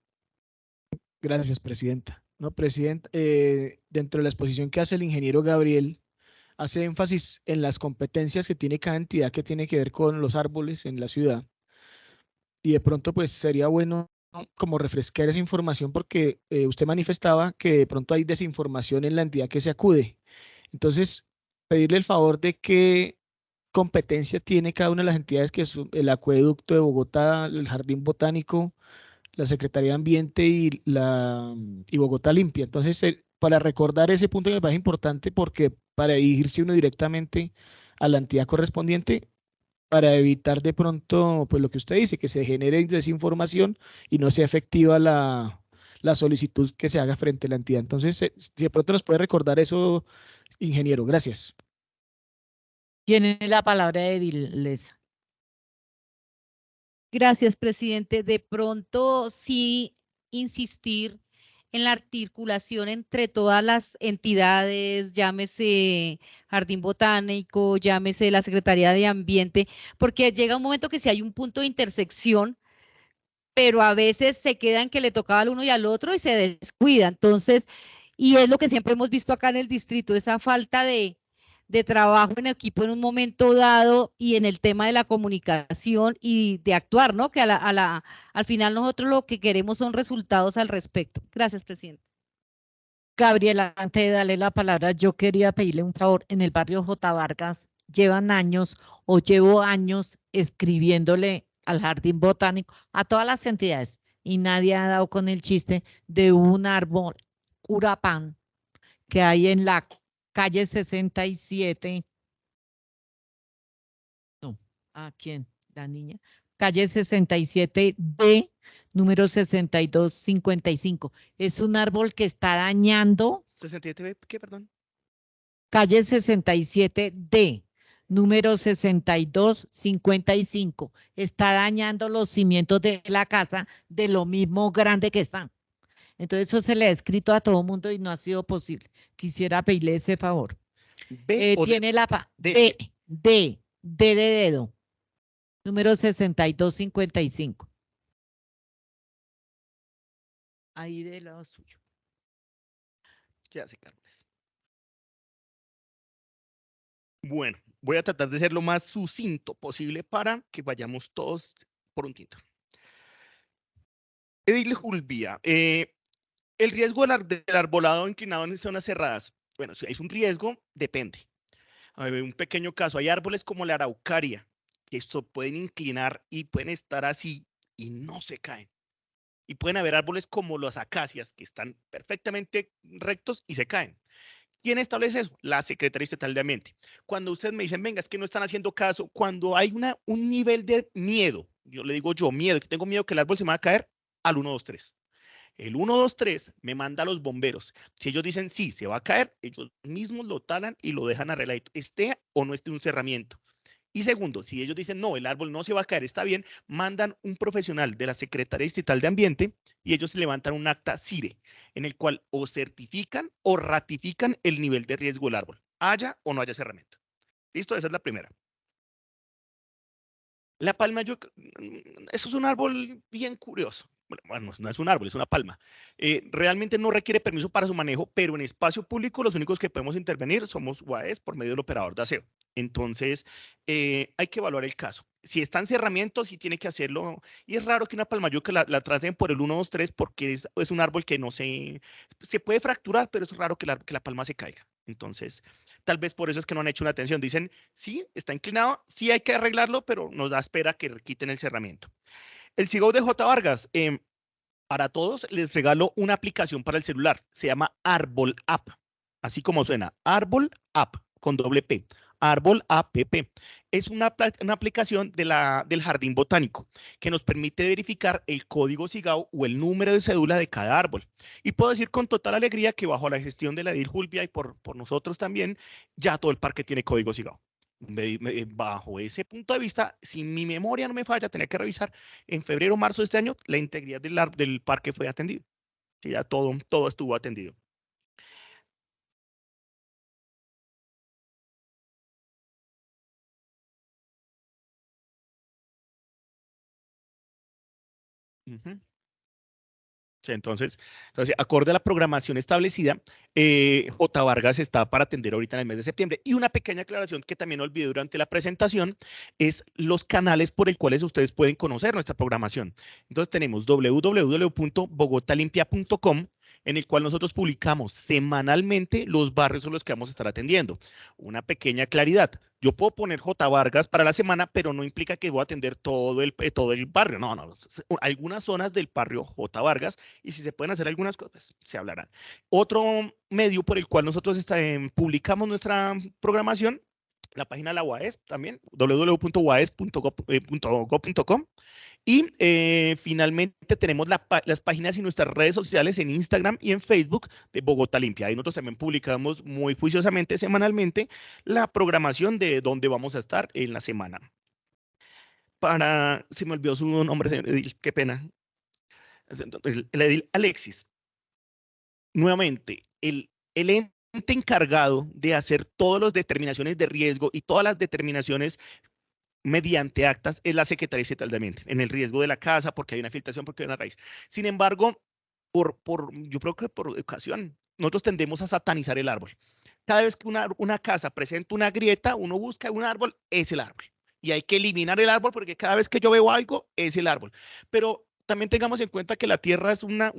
Gracias, presidenta. No, presidenta, dentro de la exposición que hace el ingeniero Gabriel, hace énfasis en las competencias que tiene cada entidad que tiene que ver con los árboles en la ciudad. Y de pronto, pues, sería bueno como refrescar esa información, porque usted manifestaba que de pronto hay desinformación en la entidad que se acude. Entonces, pedirle el favor de qué competencia tiene cada una de las entidades, que es el Acueducto de Bogotá, el Jardín Botánico, la Secretaría de Ambiente y Bogotá Limpia. Entonces, para recordar ese punto que me parece importante, porque para dirigirse uno directamente a la entidad correspondiente, para evitar de pronto, pues lo que usted dice, que se genere desinformación y no sea efectiva la solicitud que se haga frente a la entidad. Entonces, si de pronto nos puede recordar eso, ingeniero. Gracias. Tiene la palabra edilesa. Gracias, presidente. De pronto, sí insistir en la articulación entre todas las entidades, llámese Jardín Botánico, llámese la Secretaría de Ambiente, porque llega un momento que si hay un punto de intersección, pero a veces se queda en que le tocaba al uno y al otro y se descuida. Entonces, Y es lo que siempre hemos visto acá en el distrito, esa falta de trabajo en equipo en un momento dado y en el tema de la comunicación y de actuar, ¿no? Que al final nosotros lo que queremos son resultados al respecto. Gracias, presidente. Gabriela, antes de darle la palabra, yo quería pedirle un favor. En el barrio J. Vargas llevan años o llevo años escribiéndole al Jardín Botánico, a todas las entidades, y nadie ha dado con el chiste de un árbol curapán que hay en la calle 67. No, ¿a quién? La niña. Calle 67B, número 6255. Es un árbol que está dañando. 67B, ¿qué, perdón? Calle 67D, número 6255. Está dañando los cimientos de la casa de lo mismo grande que están. Entonces eso se le ha escrito a todo el mundo y no ha sido posible. Quisiera pedirle ese favor. Tiene la D de dedo, número 6255. Ahí del lado suyo. ¿Qué hace, Carlos? Bueno, voy a tratar de ser lo más sucinto posible para que vayamos todos por un tinto. Edil Julvia, el riesgo del arbolado inclinado en zonas cerradas. Bueno, si hay un riesgo, depende. Un pequeño caso, hay árboles como la araucaria, que esto pueden inclinar y pueden estar así y no se caen. Y pueden haber árboles como las acacias, que están perfectamente rectos y se caen. ¿Quién establece eso? La Secretaría Estatal de Ambiente. Cuando ustedes me dicen, venga, es que no están haciendo caso, cuando hay un nivel de miedo, yo le digo miedo, que tengo miedo que el árbol se me va a caer, al 123. El 123 me manda a los bomberos. Si ellos dicen sí, se va a caer, ellos mismos lo talan y lo dejan arregladito, esté o no esté un cerramiento. Y segundo, si ellos dicen no, el árbol no se va a caer, está bien, mandan un profesional de la Secretaría Estatal de Ambiente y ellos levantan un acta CIRE en el cual o certifican o ratifican el nivel de riesgo del árbol, haya o no haya cerramiento. ¿Listo? Esa es la primera. La palma, eso es un árbol bien curioso. Bueno, no es un árbol, es una palma. Realmente no requiere permiso para su manejo, pero en espacio público los únicos que podemos intervenir somos UAES por medio del operador de aseo. Entonces, hay que evaluar el caso. Si está en cerramiento, sí tiene que hacerlo. Y es raro que una palmayuca la traten por el 1, 2, 3 porque es un árbol que no se puede fracturar, pero es raro que la palma se caiga. Entonces, tal vez por eso es que no han hecho una atención. Dicen, sí, está inclinado, sí hay que arreglarlo, pero nos da espera que quiten el cerramiento. El CIGO de J. Vargas, para todos les regalo una aplicación para el celular. Se llama Árbol App, así como suena, Árbol App, con doble P. Árbol App. Es una aplicación del Jardín Botánico que nos permite verificar el código SIGAO o el número de cédula de cada árbol. Y puedo decir con total alegría que bajo la gestión de la Edil Julvia y por nosotros también, ya todo el parque tiene código SIGAO. Bajo ese punto de vista, si mi memoria no me falla, tenía que revisar en febrero o marzo de este año, la integridad del parque fue atendido. Sí, ya todo estuvo atendido. Sí, entonces, acorde a la programación establecida, J. Vargas está para atender ahorita en el mes de septiembre. Y una pequeña aclaración que también olvidé durante la presentación es los canales por los cuales ustedes pueden conocer nuestra programación. Entonces tenemos www.bogotalimpia.com, en el cual nosotros publicamos semanalmente los barrios en los que vamos a estar atendiendo. Una pequeña claridad. Yo puedo poner J. Vargas para la semana, pero no implica que voy a atender todo el barrio. No. Algunas zonas del barrio J. Vargas, y si se pueden hacer algunas cosas, se hablarán. Otro medio por el cual nosotros publicamos nuestra programación, la página de la UAES también, www.uaes.gov.com. Y finalmente tenemos las páginas y nuestras redes sociales en Instagram y en Facebook de Bogotá Limpia. Ahí nosotros también publicamos muy juiciosamente, semanalmente, la programación de dónde vamos a estar en la semana. Se me olvidó su nombre, señor Edil, qué pena. El Edil Alexis. Nuevamente, el ente encargado de hacer todas las determinaciones de riesgo y todas las determinaciones mediante actas es la Secretaría Estatal de Ambiente, en el riesgo de la casa, porque hay una filtración, porque hay una raíz. Sin embargo, yo creo que por educación, nosotros tendemos a satanizar el árbol. Cada vez que una casa presenta una grieta, uno busca un árbol, es el árbol. Y hay que eliminar el árbol porque cada vez que yo veo algo, es el árbol. Pero también tengamos en cuenta que la tierra es una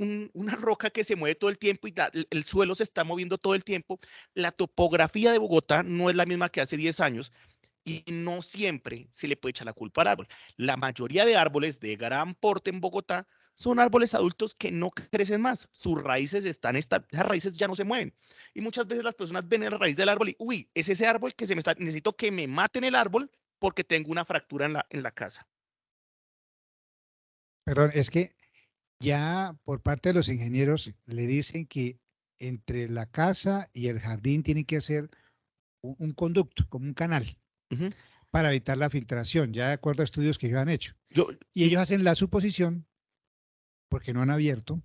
roca que se mueve todo el tiempo y el suelo se está moviendo todo el tiempo. La topografía de Bogotá no es la misma que hace 10 años y no siempre se le puede echar la culpa al árbol. La mayoría de árboles de gran porte en Bogotá son árboles adultos que no crecen más. Sus raíces están, esas raíces ya no se mueven. Y muchas veces las personas ven la raíz del árbol y, uy, es ese árbol que necesito que me maten el árbol porque tengo una fractura en la casa. Perdón, es que ya por parte de los ingenieros le dicen que entre la casa y el jardín tiene que hacer un conducto, como un canal, para evitar la filtración, ya de acuerdo a estudios que ellos han hecho. Y ellos hacen la suposición, porque no han abierto,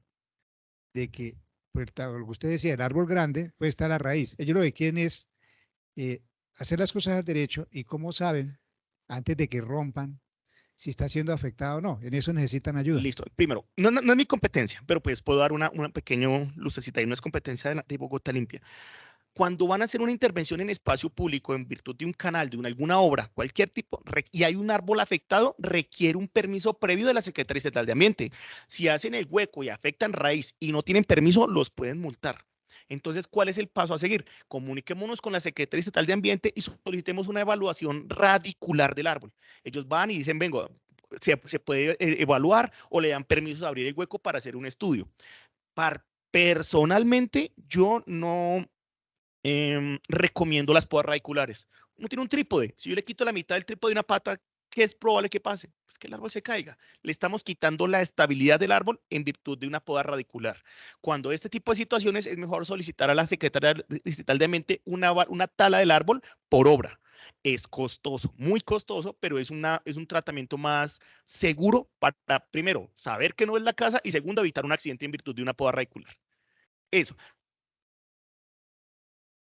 de que, pues, lo que usted decía, el árbol grande puede estar a la raíz. Ellos lo que quieren es hacer las cosas al derecho y cómo saben, antes de que rompan, si está siendo afectado o no. En eso necesitan ayuda. Listo. Primero, no es mi competencia, pero pues puedo dar una pequeña lucecita y no es competencia de Bogotá Limpia. Cuando van a hacer una intervención en espacio público en virtud de un canal, de alguna obra, cualquier tipo, y hay un árbol afectado, requiere un permiso previo de la Secretaría Estatal de Ambiente. Si hacen el hueco y afectan raíz y no tienen permiso, los pueden multar. Entonces, ¿cuál es el paso a seguir? Comuniquémonos con la Secretaría Estatal de Ambiente y solicitemos una evaluación radicular del árbol. Ellos van y dicen, vengo, se puede evaluar o le dan permiso de abrir el hueco para hacer un estudio. Personalmente, yo no recomiendo las podas radiculares. Uno tiene un trípode. Si yo le quito la mitad del trípode de una pata, ¿qué es probable que pase? Pues que el árbol se caiga. Le estamos quitando la estabilidad del árbol en virtud de una poda radicular. Cuando este tipo de situaciones es mejor solicitar a la Secretaría Distrital de Ambiente una tala del árbol por obra. Es costoso, muy costoso, pero es un tratamiento más seguro para, primero, saber que no es la casa y segundo, evitar un accidente en virtud de una poda radicular. Eso.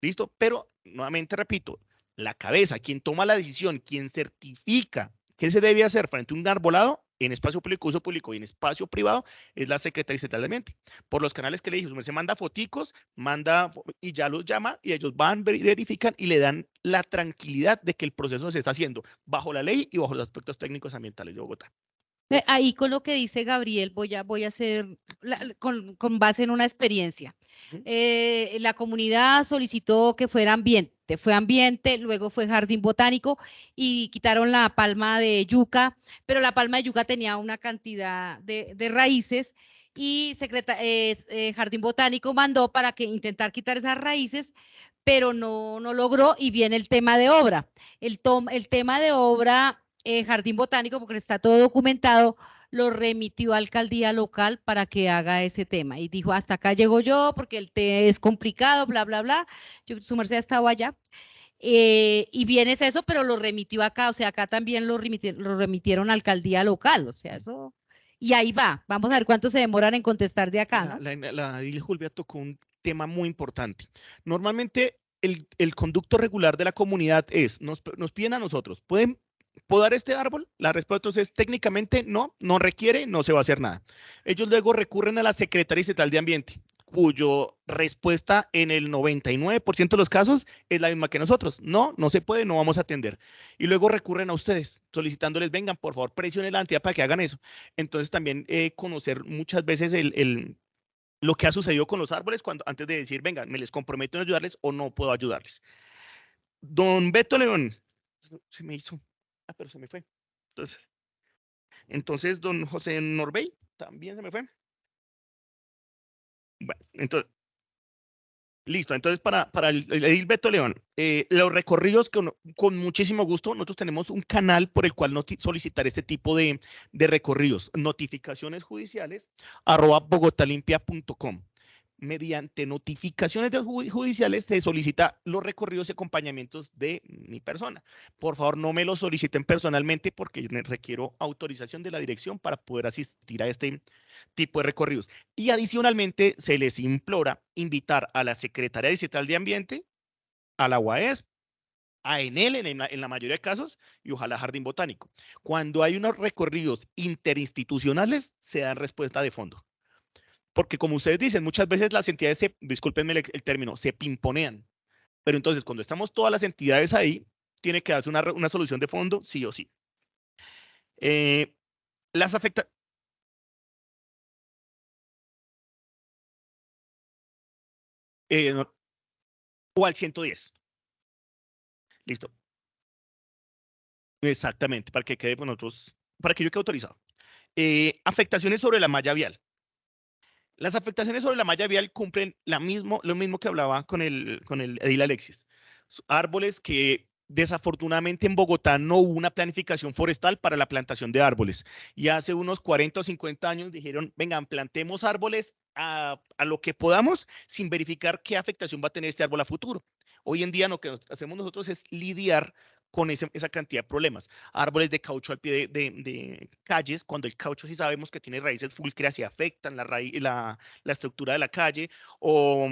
¿Listo? Pero, nuevamente repito, la cabeza, quien toma la decisión, quien certifica qué se debe hacer frente a un arbolado en espacio público, uso público y en espacio privado, es la Secretaría Estatal de Ambiente. Por los canales que le dije, se manda foticos, y ya los llama y ellos van, verifican y le dan la tranquilidad de que el proceso se está haciendo bajo la ley y bajo los aspectos técnicos ambientales de Bogotá. Ahí con lo que dice Gabriel, voy a hacer con base en una experiencia. La comunidad solicitó que fuera ambiente, fue ambiente, luego fue jardín botánico y quitaron la palma de yuca, pero la palma de yuca tenía una cantidad de raíces y jardín botánico mandó para que intentar quitar esas raíces, pero no logró y viene el tema de obra. El tema de obra... Jardín Botánico, porque está todo documentado, lo remitió a alcaldía local para que haga ese tema. Y dijo, hasta acá llego yo, porque el tema es complicado, bla, bla, bla. Su merced ha estado allá. Y bien es eso, pero lo remitió acá. O sea, acá también lo remitieron a alcaldía local. O sea, eso... Y ahí va. Vamos a ver cuánto se demoran en contestar de acá, ¿no? La Edil Julvia tocó un tema muy importante. Normalmente, el conducto regular de la comunidad nos piden a nosotros, ¿pueden podar este árbol? La respuesta es técnicamente no requiere, no se va a hacer nada. Ellos luego recurren a la Secretaría Estatal de Ambiente, cuyo respuesta en el 99% de los casos es la misma que nosotros. No se puede, no vamos a atender. Y luego recurren a ustedes, solicitándoles, vengan, por favor, presionen la entidad para que hagan eso. Entonces también conocer muchas veces lo que ha sucedido con los árboles antes de decir, vengan, me les comprometo en ayudarles o no puedo ayudarles. Don Beto León, se me hizo... pero se me fue. Entonces, don José Norbey, también se me fue. Bueno, entonces, listo. Entonces, para el edil Beto León, los recorridos con muchísimo gusto, nosotros tenemos un canal por el cual solicitar este tipo de recorridos. Notificaciones judiciales, @bogotalimpia.com. Mediante notificaciones judiciales se solicita los recorridos y acompañamientos de mi persona. Por favor, no me los soliciten personalmente porque requiero autorización de la dirección para poder asistir a este tipo de recorridos. Y adicionalmente, se les implora invitar a la Secretaría Distrital de Ambiente, a la UAES, a ENEL en la mayoría de casos y ojalá Jardín Botánico. Cuando hay unos recorridos interinstitucionales, se dan respuesta de fondo. porque como ustedes dicen, muchas veces las entidades, discúlpenme el término, se pimponean. Pero entonces, cuando estamos todas las entidades ahí, tiene que darse una solución de fondo, sí o sí. Las afecta... o al 110. Listo. Exactamente, para que quede con nosotros, para que yo quede autorizado. Afectaciones sobre la malla vial. Las afectaciones sobre la malla vial cumplen lo mismo que hablaba con el edil Alexis. Árboles que desafortunadamente en Bogotá no hubo una planificación forestal para la plantación de árboles. Y hace unos 40 o 50 años dijeron, vengan, plantemos árboles a lo que podamos sin verificar qué afectación va a tener este árbol a futuro. Hoy en día lo que hacemos nosotros es lidiar con esa cantidad de problemas. Árboles de caucho al pie de calles, cuando el caucho sí sabemos que tiene raíces fúlcreas y afectan la estructura de la calle, o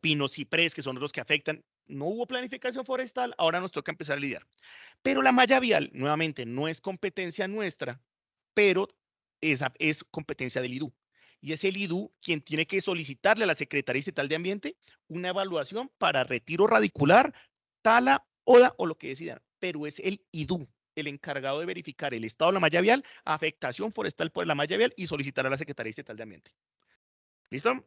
pinos ciprés, que son los que afectan. No hubo planificación forestal, ahora nos toca empezar a lidiar. Pero la malla vial, nuevamente, no es competencia nuestra, pero es competencia del IDU. Y es el IDU quien tiene que solicitarle a la Secretaría Estatal de Ambiente una evaluación para retiro radicular, tala, poda o lo que decidan. Pero es el IDU el encargado de verificar el estado de la malla vial, afectación forestal por la malla vial y solicitar a la Secretaría Estatal de Ambiente. ¿Listo?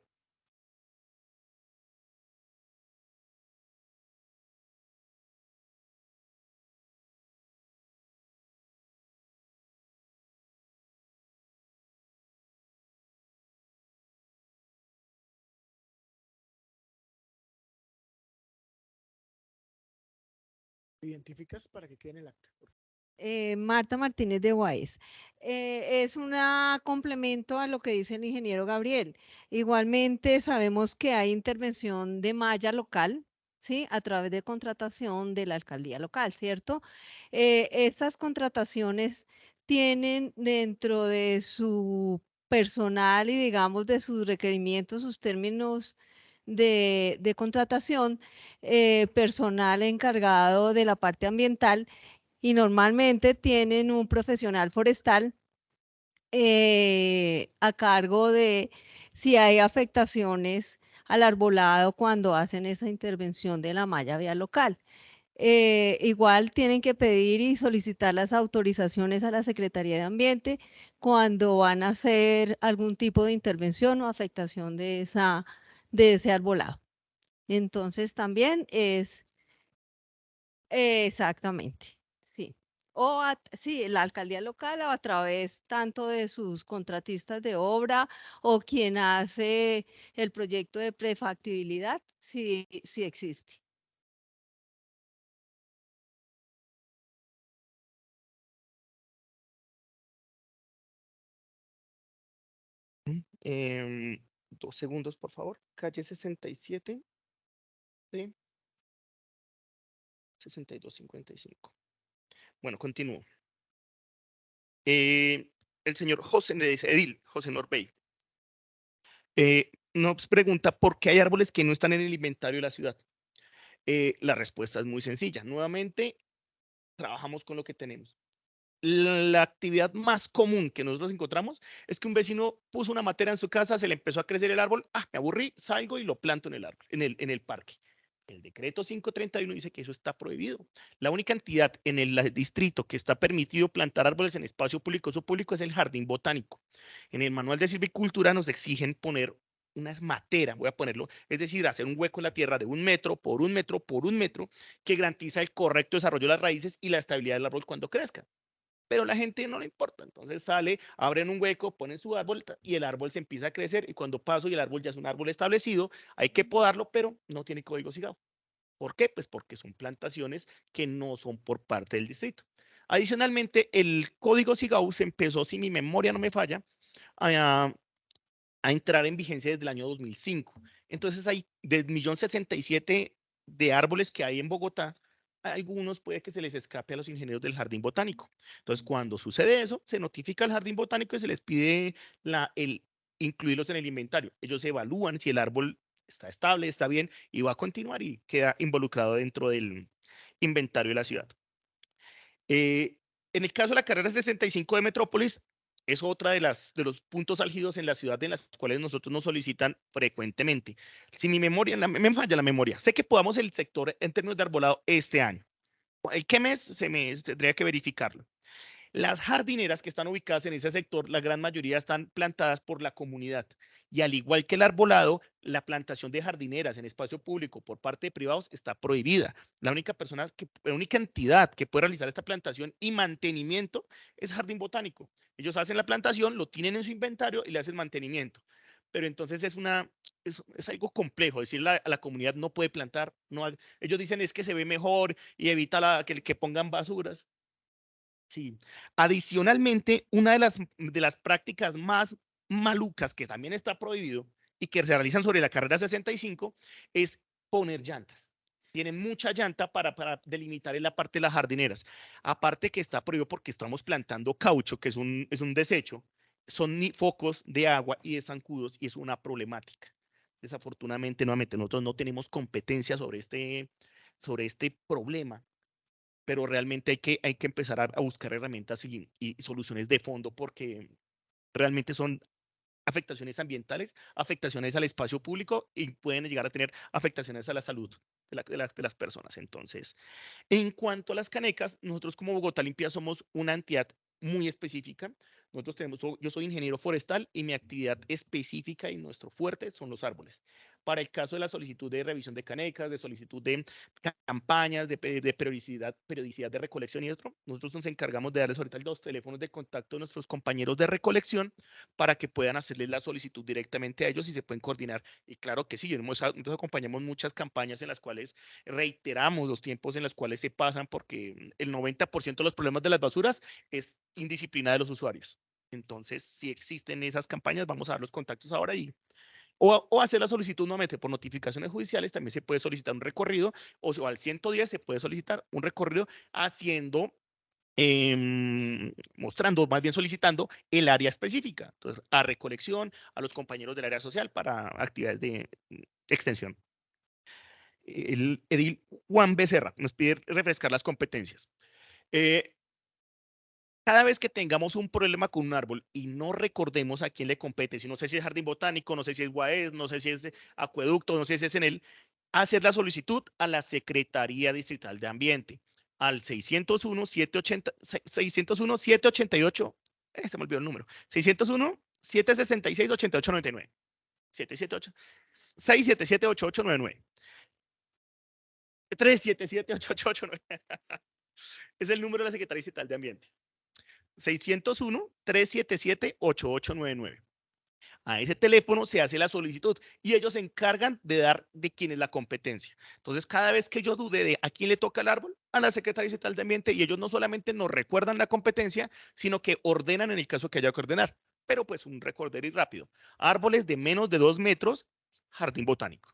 ¿Identificas para que quede en el acta? Marta Martínez de Guáez. Es un complemento a lo que dice el ingeniero Gabriel. Igualmente sabemos que hay intervención de malla local, ¿sí? A través de contratación de la alcaldía local, ¿cierto? Estas contrataciones tienen dentro de su personal y digamos de sus requerimientos, sus términos de contratación, personal encargado de la parte ambiental y normalmente tienen un profesional forestal a cargo de si hay afectaciones al arbolado cuando hacen esa intervención de la malla vial local. Igual tienen que pedir y solicitar las autorizaciones a la Secretaría de Ambiente cuando van a hacer algún tipo de intervención o afectación de ese arbolado. Entonces también es exactamente. O sí, la alcaldía local o a través tanto de sus contratistas de obra o quien hace el proyecto de prefactibilidad, sí existe. Eh, 2 segundos, por favor. Calle 67. Sí. 6255. Bueno, continúo. El señor José, le dice Edil, José Norbey. Nos pregunta por qué hay árboles que no están en el inventario de la ciudad. La respuesta es muy sencilla. Nuevamente, trabajamos con lo que tenemos. La actividad más común que nosotros encontramos es que un vecino puso una matera en su casa, se le empezó a crecer el árbol, me aburrí, salgo y lo planto en el árbol, en el parque. El decreto 531 dice que eso está prohibido. La única entidad en el distrito que está permitido plantar árboles en espacio público, uso público, es el jardín botánico. En el manual de silvicultura nos exigen poner una matera, voy a ponerlo, es decir, hacer un hueco en la tierra de 1 metro por 1 metro por 1 metro que garantiza el correcto desarrollo de las raíces y la estabilidad del árbol cuando crezca. Pero a la gente no le importa, entonces sale, abren un hueco, ponen su árbol y el árbol se empieza a crecer y cuando paso y el árbol ya es un árbol establecido, hay que podarlo, pero no tiene código SIGAU. ¿Por qué? Pues porque son plantaciones que no son por parte del distrito. Adicionalmente, el código SIGAU se empezó, si mi memoria no me falla, a entrar en vigencia desde el año 2005. Entonces hay de 1.067.000 de árboles que hay en Bogotá, algunos puede que se les escape a los ingenieros del jardín botánico. Entonces, cuando sucede eso, se notifica al jardín botánico y se les pide incluirlos en el inventario. Ellos evalúan si el árbol está estable, está bien y va a continuar y queda involucrado dentro del inventario de la ciudad. En el caso de la carrera 65 de Metrópolis, es otra de los puntos álgidos en la ciudad en las cuales nosotros nos solicitan frecuentemente. Si mi memoria, me falla la memoria, sé que podamos el sector en términos de arbolado este año. ¿El qué mes? Tendría que verificarlo. Las jardineras que están ubicadas en ese sector, la gran mayoría están plantadas por la comunidad. Y al igual que el arbolado, la plantación de jardineras en espacio público por parte de privados está prohibida. La única entidad que puede realizar esta plantación y mantenimiento es Jardín Botánico. Ellos hacen la plantación, lo tienen en su inventario y le hacen mantenimiento. Pero entonces es algo complejo decirle a la comunidad no puede plantar. No, ellos dicen es que se ve mejor y evita que pongan basuras. Sí. Adicionalmente, una de las prácticas más malucas que también está prohibido y que se realizan sobre la carrera 65 es poner llantas. Tienen mucha llanta para delimitar en la parte de las jardineras. Aparte que está prohibido porque estamos plantando caucho, que es un desecho, son focos de agua y de zancudos y es una problemática. Desafortunadamente, nuevamente, nosotros no tenemos competencia sobre este problema, pero realmente hay que empezar a buscar herramientas y soluciones de fondo porque realmente son afectaciones ambientales, afectaciones al espacio público y pueden llegar a tener afectaciones a la salud de las personas. Entonces, en cuanto a las canecas, nosotros como Bogotá Limpia somos una entidad muy específica. Yo soy ingeniero forestal y mi actividad específica y nuestro fuerte son los árboles. Para el caso de la solicitud de revisión de canecas, de solicitud de campañas, de periodicidad de recolección y esto, nosotros nos encargamos de darles ahorita los teléfonos de contacto a nuestros compañeros de recolección para que puedan hacerles la solicitud directamente a ellos y se pueden coordinar. Y claro que sí, nosotros acompañamos muchas campañas en las cuales reiteramos los tiempos en los cuales se pasan porque el 90% de los problemas de las basuras es indisciplina de los usuarios. Entonces, si existen esas campañas, vamos a dar los contactos ahora o hacer la solicitud nuevamente por notificaciones judiciales. También se puede solicitar un recorrido o al 110 se puede solicitar un recorrido mostrando, más bien solicitando el área específica. Entonces, a recolección, a los compañeros del área social para actividades de extensión. El edil Juan Becerra nos pide refrescar las competencias. Cada vez que tengamos un problema con un árbol y no recordemos a quién le compete, si no sé si es Jardín Botánico, no sé si es UAES, no sé si es Acueducto, no sé si es en él, hacer la solicitud a la Secretaría Distrital de Ambiente, al 601-788, se me olvidó el número, 601-766-8899, 677-8899, 377-8889, es el número de la Secretaría Distrital de Ambiente. 601-377-8899. A ese teléfono se hace la solicitud y ellos se encargan de dar de quién es la competencia. Entonces, cada vez que yo dude de a quién le toca el árbol, a la Secretaría Distrital de Ambiente, y ellos no solamente nos recuerdan la competencia, sino que ordenan en el caso que haya que ordenar. Pero pues un recorder y rápido. Árboles de menos de 2 metros, Jardín Botánico.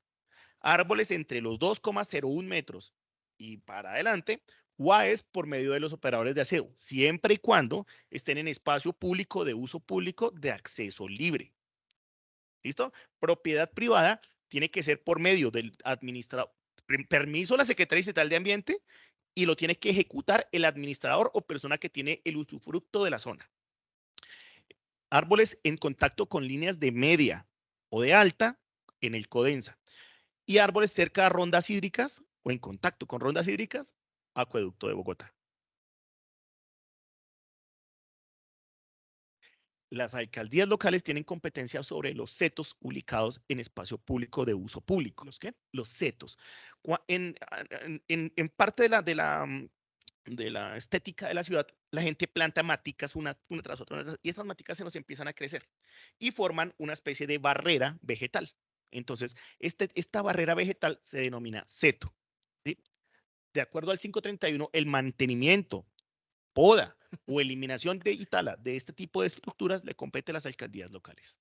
Árboles entre los 2,01 metros y para adelante, UAES por medio de los operadores de aseo, siempre y cuando estén en espacio público de uso público de acceso libre. ¿Listo? Propiedad privada tiene que ser por medio del administrador, permiso de la Secretaría Distrital de Ambiente y lo tiene que ejecutar el administrador o persona que tiene el usufructo de la zona. Árboles en contacto con líneas de media o de alta en el CODENSA. Y árboles cerca de rondas hídricas o en contacto con rondas hídricas, Acueducto de Bogotá. Las alcaldías locales tienen competencia sobre los setos ubicados en espacio público de uso público. ¿Los qué? Los setos. En parte de la estética de la ciudad, la gente planta maticas una tras otra, y estas maticas se nos empiezan a crecer y forman una especie de barrera vegetal. Entonces, esta barrera vegetal se denomina seto. ¿Sí? De acuerdo al 531, el mantenimiento, poda o eliminación de tala de este tipo de estructuras le compete a las alcaldías locales.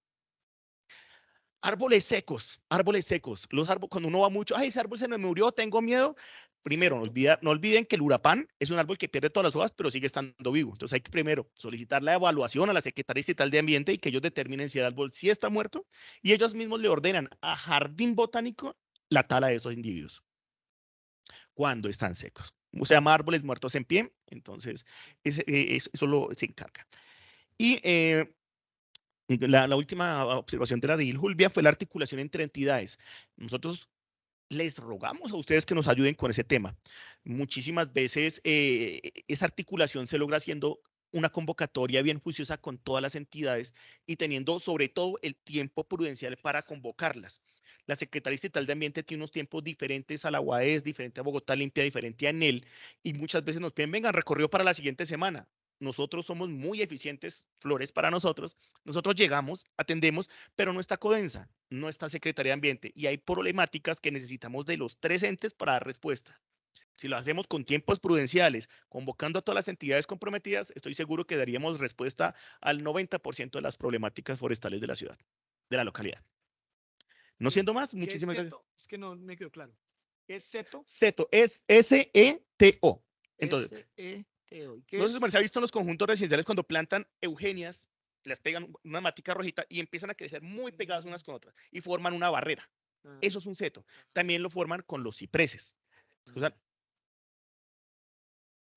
Árboles secos, árboles secos. Los árboles, cuando uno va mucho, ay, ese árbol se me murió, tengo miedo. Primero, no olviden que el urapán es un árbol que pierde todas las hojas, pero sigue estando vivo. Entonces hay que primero solicitar la evaluación a la Secretaría Distrital de Ambiente y que ellos determinen si el árbol sí está muerto y ellos mismos le ordenan a Jardín Botánico la tala de esos individuos cuando están secos. Se llama árboles muertos en pie, entonces eso se encarga. Y la última observación de la DIL, Julvia, fue la articulación entre entidades. Nosotros les rogamos a ustedes que nos ayuden con ese tema. Muchísimas veces esa articulación se logra haciendo una convocatoria bien juiciosa con todas las entidades y teniendo sobre todo el tiempo prudencial para convocarlas. La Secretaría Distrital de Ambiente tiene unos tiempos diferentes a la UAES, diferente a Bogotá Limpia, diferente a ANEL, y muchas veces nos piden, vengan, recorrido para la siguiente semana. Nosotros somos muy eficientes, Flores para nosotros llegamos, atendemos, pero no está Codensa, no está Secretaría de Ambiente, y hay problemáticas que necesitamos de los 3 entes para dar respuesta. Si lo hacemos con tiempos prudenciales, convocando a todas las entidades comprometidas, estoy seguro que daríamos respuesta al 90% de las problemáticas forestales de la ciudad, de la localidad. No siendo más, muchísimas gracias. Es que no me quedó claro. ¿Es CETO? CETO, es S-E-T-O. Entonces, S-E-T-O. no sé si se ha visto en los conjuntos residenciales cuando plantan eugenias, les pegan una matica rojita y empiezan a crecer muy pegadas unas con otras y forman una barrera. Eso es un seto. También lo forman con los cipreses. O sea,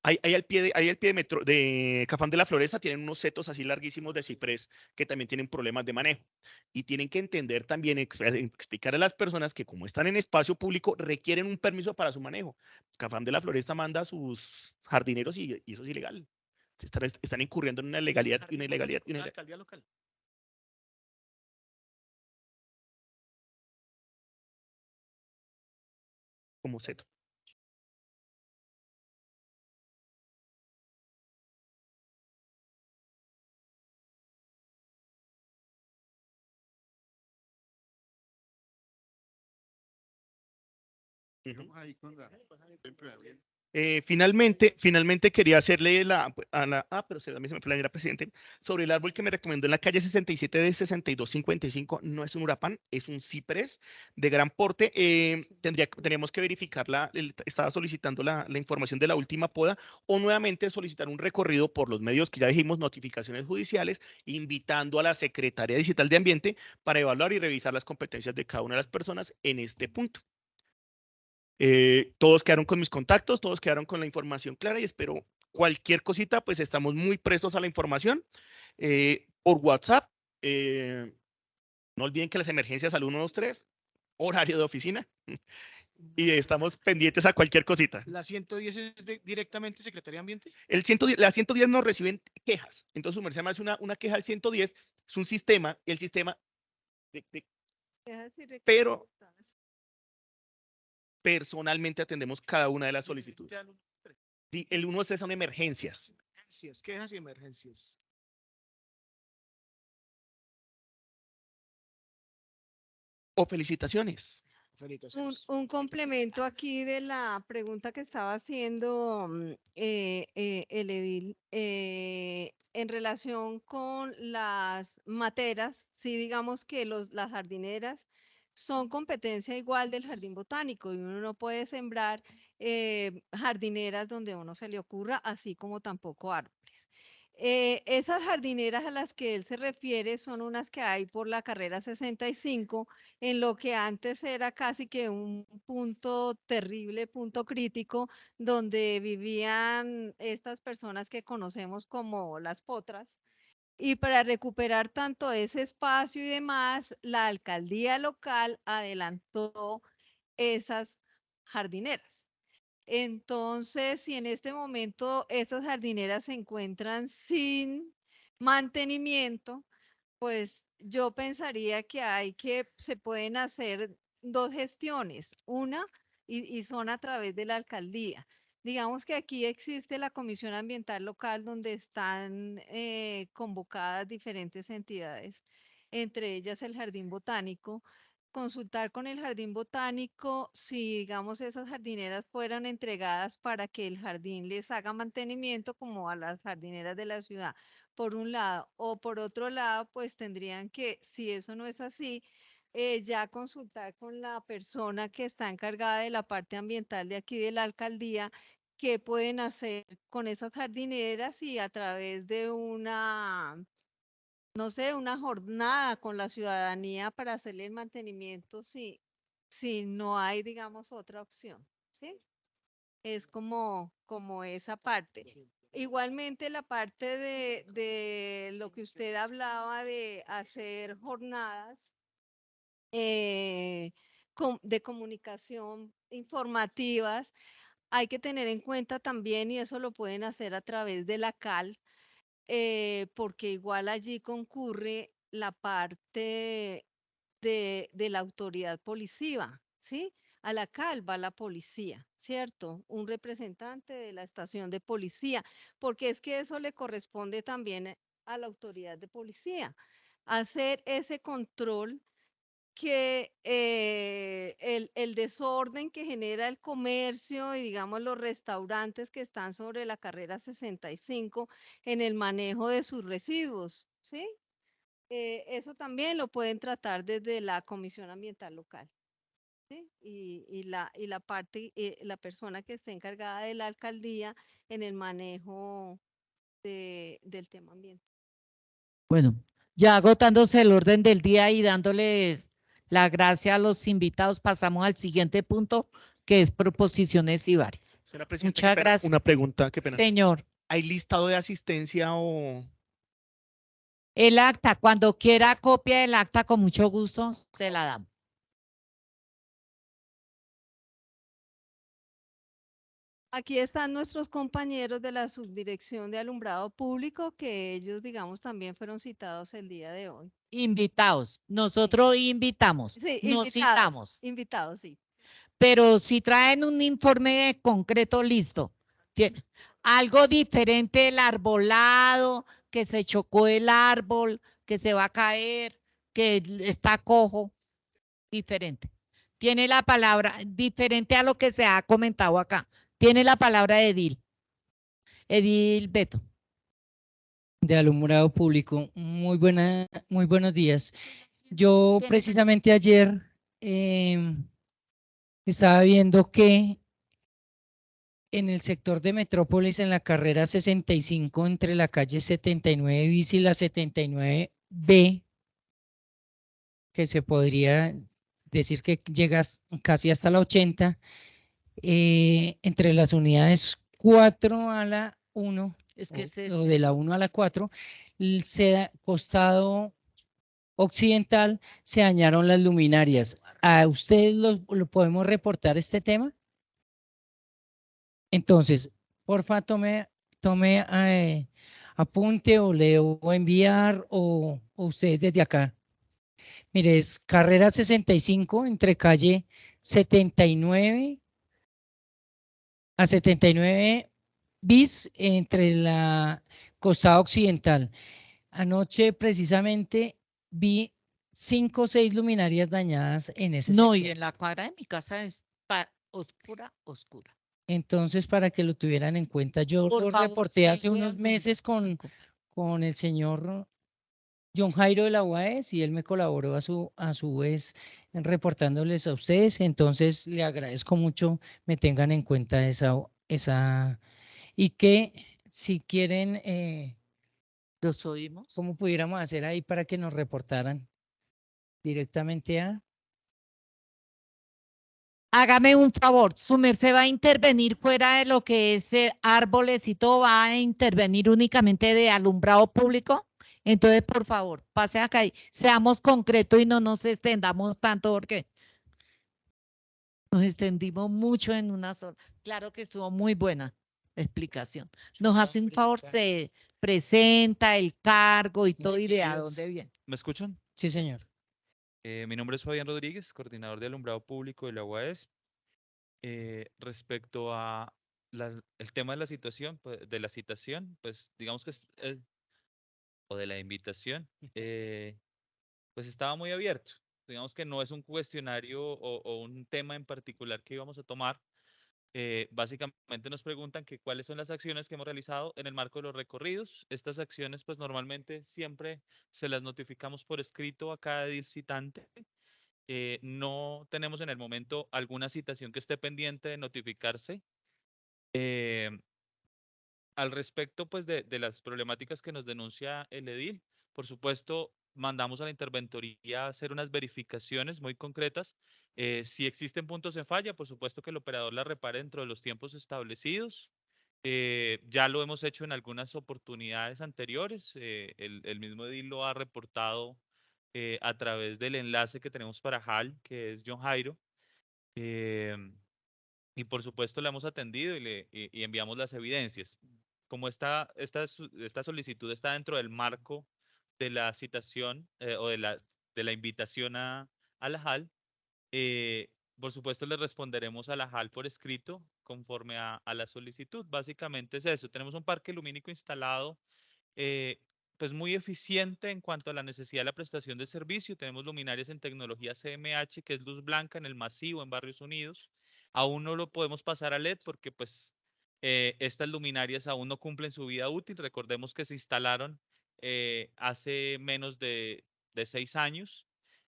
ahí al pie de Cafán de la Floresta tienen unos setos así larguísimos de ciprés que también tienen problemas de manejo. Y tienen que entender también, explicar a las personas que como están en espacio público, requieren un permiso para su manejo. Cafán de la Floresta manda a sus jardineros y eso es ilegal. Están incurriendo en una ilegalidad y una ilegalidad. ¿La alcaldía local? Como seto. Finalmente quería hacerle pero se me fue la señora presidente, sobre el árbol que me recomendó en la calle 67 de 6255, no es un urapán, es un ciprés de gran porte. Tendríamos que verificarla, estaba solicitando la información de la última poda o nuevamente solicitar un recorrido por los medios que ya dijimos, notificaciones judiciales, invitando a la Secretaría Distrital de Ambiente para evaluar y revisar las competencias de cada una de las personas en este punto. Todos quedaron con mis contactos, todos quedaron con la información clara y espero cualquier cosita, pues estamos muy prestos a la información por WhatsApp. No olviden que las emergencias al 123, horario de oficina, y estamos pendientes a cualquier cosita. ¿La 110 es directamente Secretaría de Ambiente? La 110 nos reciben quejas, entonces su merced me hace una queja al 110, es un sistema, y el sistema pero personalmente atendemos cada una de las solicitudes. Sí, el 1 son emergencias. Quejas y emergencias. O felicitaciones. Un complemento aquí de la pregunta que estaba haciendo el edil en relación con las materas, sí digamos que las jardineras son competencia igual del jardín botánico y uno no puede sembrar jardineras donde a uno se le ocurra, así como tampoco árboles. Esas jardineras a las que él se refiere son unas que hay por la carrera 65, en lo que antes era casi que un punto terrible, punto crítico, donde vivían estas personas que conocemos como las potras. Y para recuperar tanto ese espacio y demás, la alcaldía local adelantó esas jardineras. Entonces, si en este momento esas jardineras se encuentran sin mantenimiento, pues yo pensaría que se pueden hacer 2 gestiones. Una, y son a través de la alcaldía. Digamos que aquí existe la Comisión Ambiental Local donde están convocadas diferentes entidades, entre ellas el Jardín Botánico. Consultar con el Jardín Botánico si, digamos, esas jardineras fueran entregadas para que el jardín les haga mantenimiento como a las jardineras de la ciudad, por un lado, o por otro lado, pues tendrían que, si eso no es así, ya consultar con la persona que está encargada de la parte ambiental de aquí de la alcaldía, qué pueden hacer con esas jardineras y a través de una, no sé, una jornada con la ciudadanía para hacerle el mantenimiento si no hay, digamos, otra opción, ¿sí? Es como esa parte. Igualmente la parte de lo que usted hablaba de hacer jornadas de comunicación informativas, hay que tener en cuenta también, y eso lo pueden hacer a través de la CAL, porque igual allí concurre la parte de la autoridad policiva, ¿sí? A la CAL va la policía, ¿cierto? Un representante de la estación de policía, porque es que eso le corresponde también a la autoridad de policía, hacer ese control que el desorden que genera el comercio y digamos los restaurantes que están sobre la carrera 65 en el manejo de sus residuos, ¿sí? Eso también lo pueden tratar desde la Comisión Ambiental Local, ¿sí? Y la parte, la persona que esté encargada de la alcaldía en el manejo del tema ambiental. Bueno, ya agotándose el orden del día y dándoles la gracia a los invitados, pasamos al siguiente punto, que es proposiciones y varias. Señora Presidenta, Muchas gracias. una pregunta, qué pena. Señor. ¿Hay listado de asistencia o...? El acta, cuando quiera copia del acta, con mucho gusto se la damos. Aquí están nuestros compañeros de la Subdirección de Alumbrado Público, que ellos, digamos, también fueron citados el día de hoy. Invitados. Nosotros invitamos. Sí, nos citamos. Invitados, sí. Pero si traen un informe concreto, listo. Algo diferente, el arbolado, que se chocó el árbol, que se va a caer, que está cojo, diferente. Tiene la palabra, diferente a lo que se ha comentado acá. Tiene la palabra Edil. Edil Beto. De alumbrado público. Muy buenos días. Yo precisamente ayer estaba viendo que en el sector de Metrópolis, en la carrera 65, entre la calle 79 bis y la 79B, que se podría decir que llegas casi hasta la 80, entre las unidades 4 a la 1, o de la 1 a la 4, costado occidental, se dañaron las luminarias. ¿A ustedes lo podemos reportar este tema? Entonces, porfa, tome apunte o le voy a enviar o ustedes desde acá. Mire, es carrera 65 entre calle 79 a 79 bis entre la costado occidental. Anoche precisamente vi 5 o 6 luminarias dañadas en ese sector. No, y en la cuadra de mi casa es oscura, oscura. Entonces, para que lo tuvieran en cuenta, yo lo reporté hace unos meses con el señor John Jairo de la UAS y él me colaboró a su vez reportándoles a ustedes. Entonces, le agradezco mucho me tengan en cuenta esa y que si quieren, ¿los oímos? ¿Cómo pudiéramos hacer ahí para que nos reportaran directamente a? Hágame un favor, su merced va a intervenir fuera de lo que es árboles y todo, va a intervenir únicamente de alumbrado público. Entonces, por favor, pase acá y seamos concretos y no nos extendamos tanto porque nos extendimos mucho en una sola. Claro que estuvo muy buena explicación. Nos hace un favor, se presenta el cargo y todo y de a dónde viene. ¿Me escuchan? Sí, señor. Mi nombre es Fabián Rodríguez, coordinador de alumbrado público de la UAS. Respecto a el tema de la situación, de la citación, pues digamos que o de la invitación, pues estaba muy abierto. Digamos que no es un cuestionario o un tema en particular que íbamos a tomar. Básicamente nos preguntan que cuáles son las acciones que hemos realizado en el marco de los recorridos. Estas acciones, pues normalmente siempre se las notificamos por escrito a cada edil citante. No tenemos en el momento alguna citación que esté pendiente de notificarse. Al respecto, pues, de las problemáticas que nos denuncia el edil, por supuesto, mandamos a la interventoría a hacer unas verificaciones muy concretas. Si existen puntos en falla, por supuesto que el operador la repare dentro de los tiempos establecidos. Ya lo hemos hecho en algunas oportunidades anteriores. El mismo edil lo ha reportado a través del enlace que tenemos para HAL, que es John Jairo. Y por supuesto le hemos atendido y enviamos las evidencias. Como esta solicitud está dentro del marco de la citación o de la invitación a la JAL, por supuesto le responderemos a la JAL por escrito conforme a la solicitud. Básicamente es eso. Tenemos un parque lumínico instalado pues muy eficiente en cuanto a la necesidad de la prestación de servicio. Tenemos luminarias en tecnología CMH, que es luz blanca en el masivo en Barrios Unidos. Aún no lo podemos pasar a LED porque pues estas luminarias aún no cumplen su vida útil. Recordemos que se instalaron hace menos de 6 años.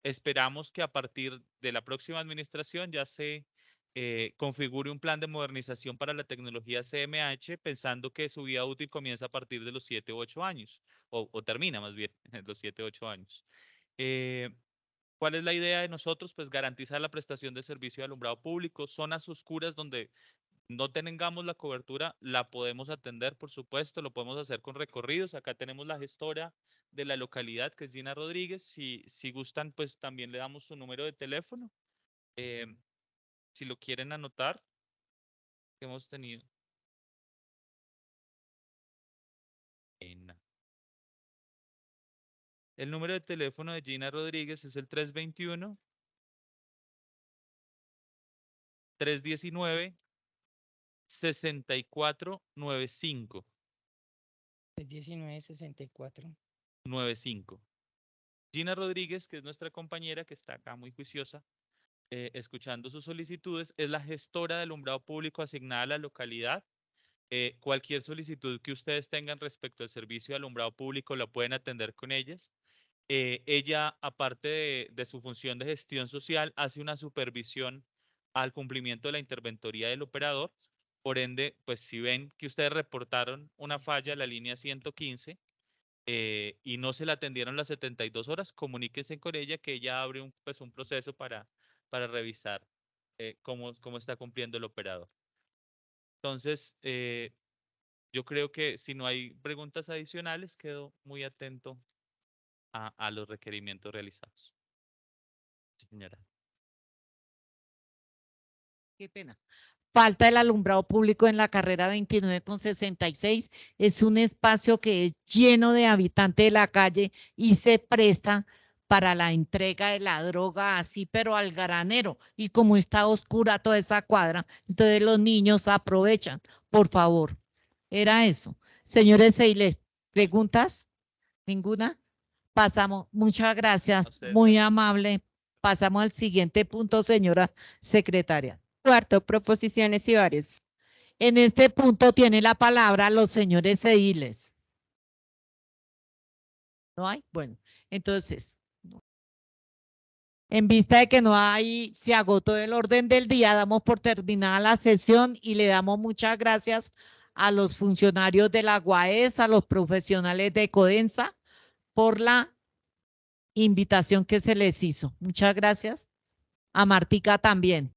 Esperamos que a partir de la próxima administración ya se configure un plan de modernización para la tecnología CMH, pensando que su vida útil comienza a partir de los 7 u 8 años, o termina más bien en los 7 u 8 años. ¿Cuál es la idea de nosotros? Pues garantizar la prestación de servicio de alumbrado público. Zonas oscuras donde no tengamos la cobertura, la podemos atender, por supuesto, lo podemos hacer con recorridos. Acá tenemos la gestora de la localidad, que es Gina Rodríguez. Si gustan, pues también le damos su número de teléfono. Si lo quieren anotar, que hemos tenido. El número de teléfono de Gina Rodríguez es el 321-319-6495. 319-6495. Gina Rodríguez, que es nuestra compañera que está acá muy juiciosa, escuchando sus solicitudes, es la gestora de alumbrado público asignada a la localidad. Cualquier solicitud que ustedes tengan respecto al servicio de alumbrado público la pueden atender con ellas. Ella, aparte de su función de gestión social, hace una supervisión al cumplimiento de la interventoría del operador. Por ende, pues si ven que ustedes reportaron una falla en la línea 115 y no se la atendieron las 72 horas, comuníquense con ella, que ella abre un proceso para revisar cómo está cumpliendo el operador. Entonces, yo creo que si no hay preguntas adicionales, quedo muy atento a los requerimientos realizados. Señora. Qué pena. Falta el alumbrado público en la carrera 29 con 66. Es un espacio que es lleno de habitantes de la calle y se presta para la entrega de la droga así, pero al granero. Y como está oscura toda esa cuadra, entonces los niños aprovechan. Por favor. Era eso. Señores Eiles, ¿preguntas? ¿Ninguna? Pasamos. Muchas gracias. Muy amable. Pasamos al siguiente punto, señora secretaria. Cuarto, proposiciones y varios. En este punto tiene la palabra los señores ediles. ¿No hay? Bueno, entonces, en vista de que no hay, se agotó el orden del día, damos por terminada la sesión y le damos muchas gracias a los funcionarios de la UAES, a los profesionales de Codensa, por la invitación que se les hizo. Muchas gracias. A Martica también.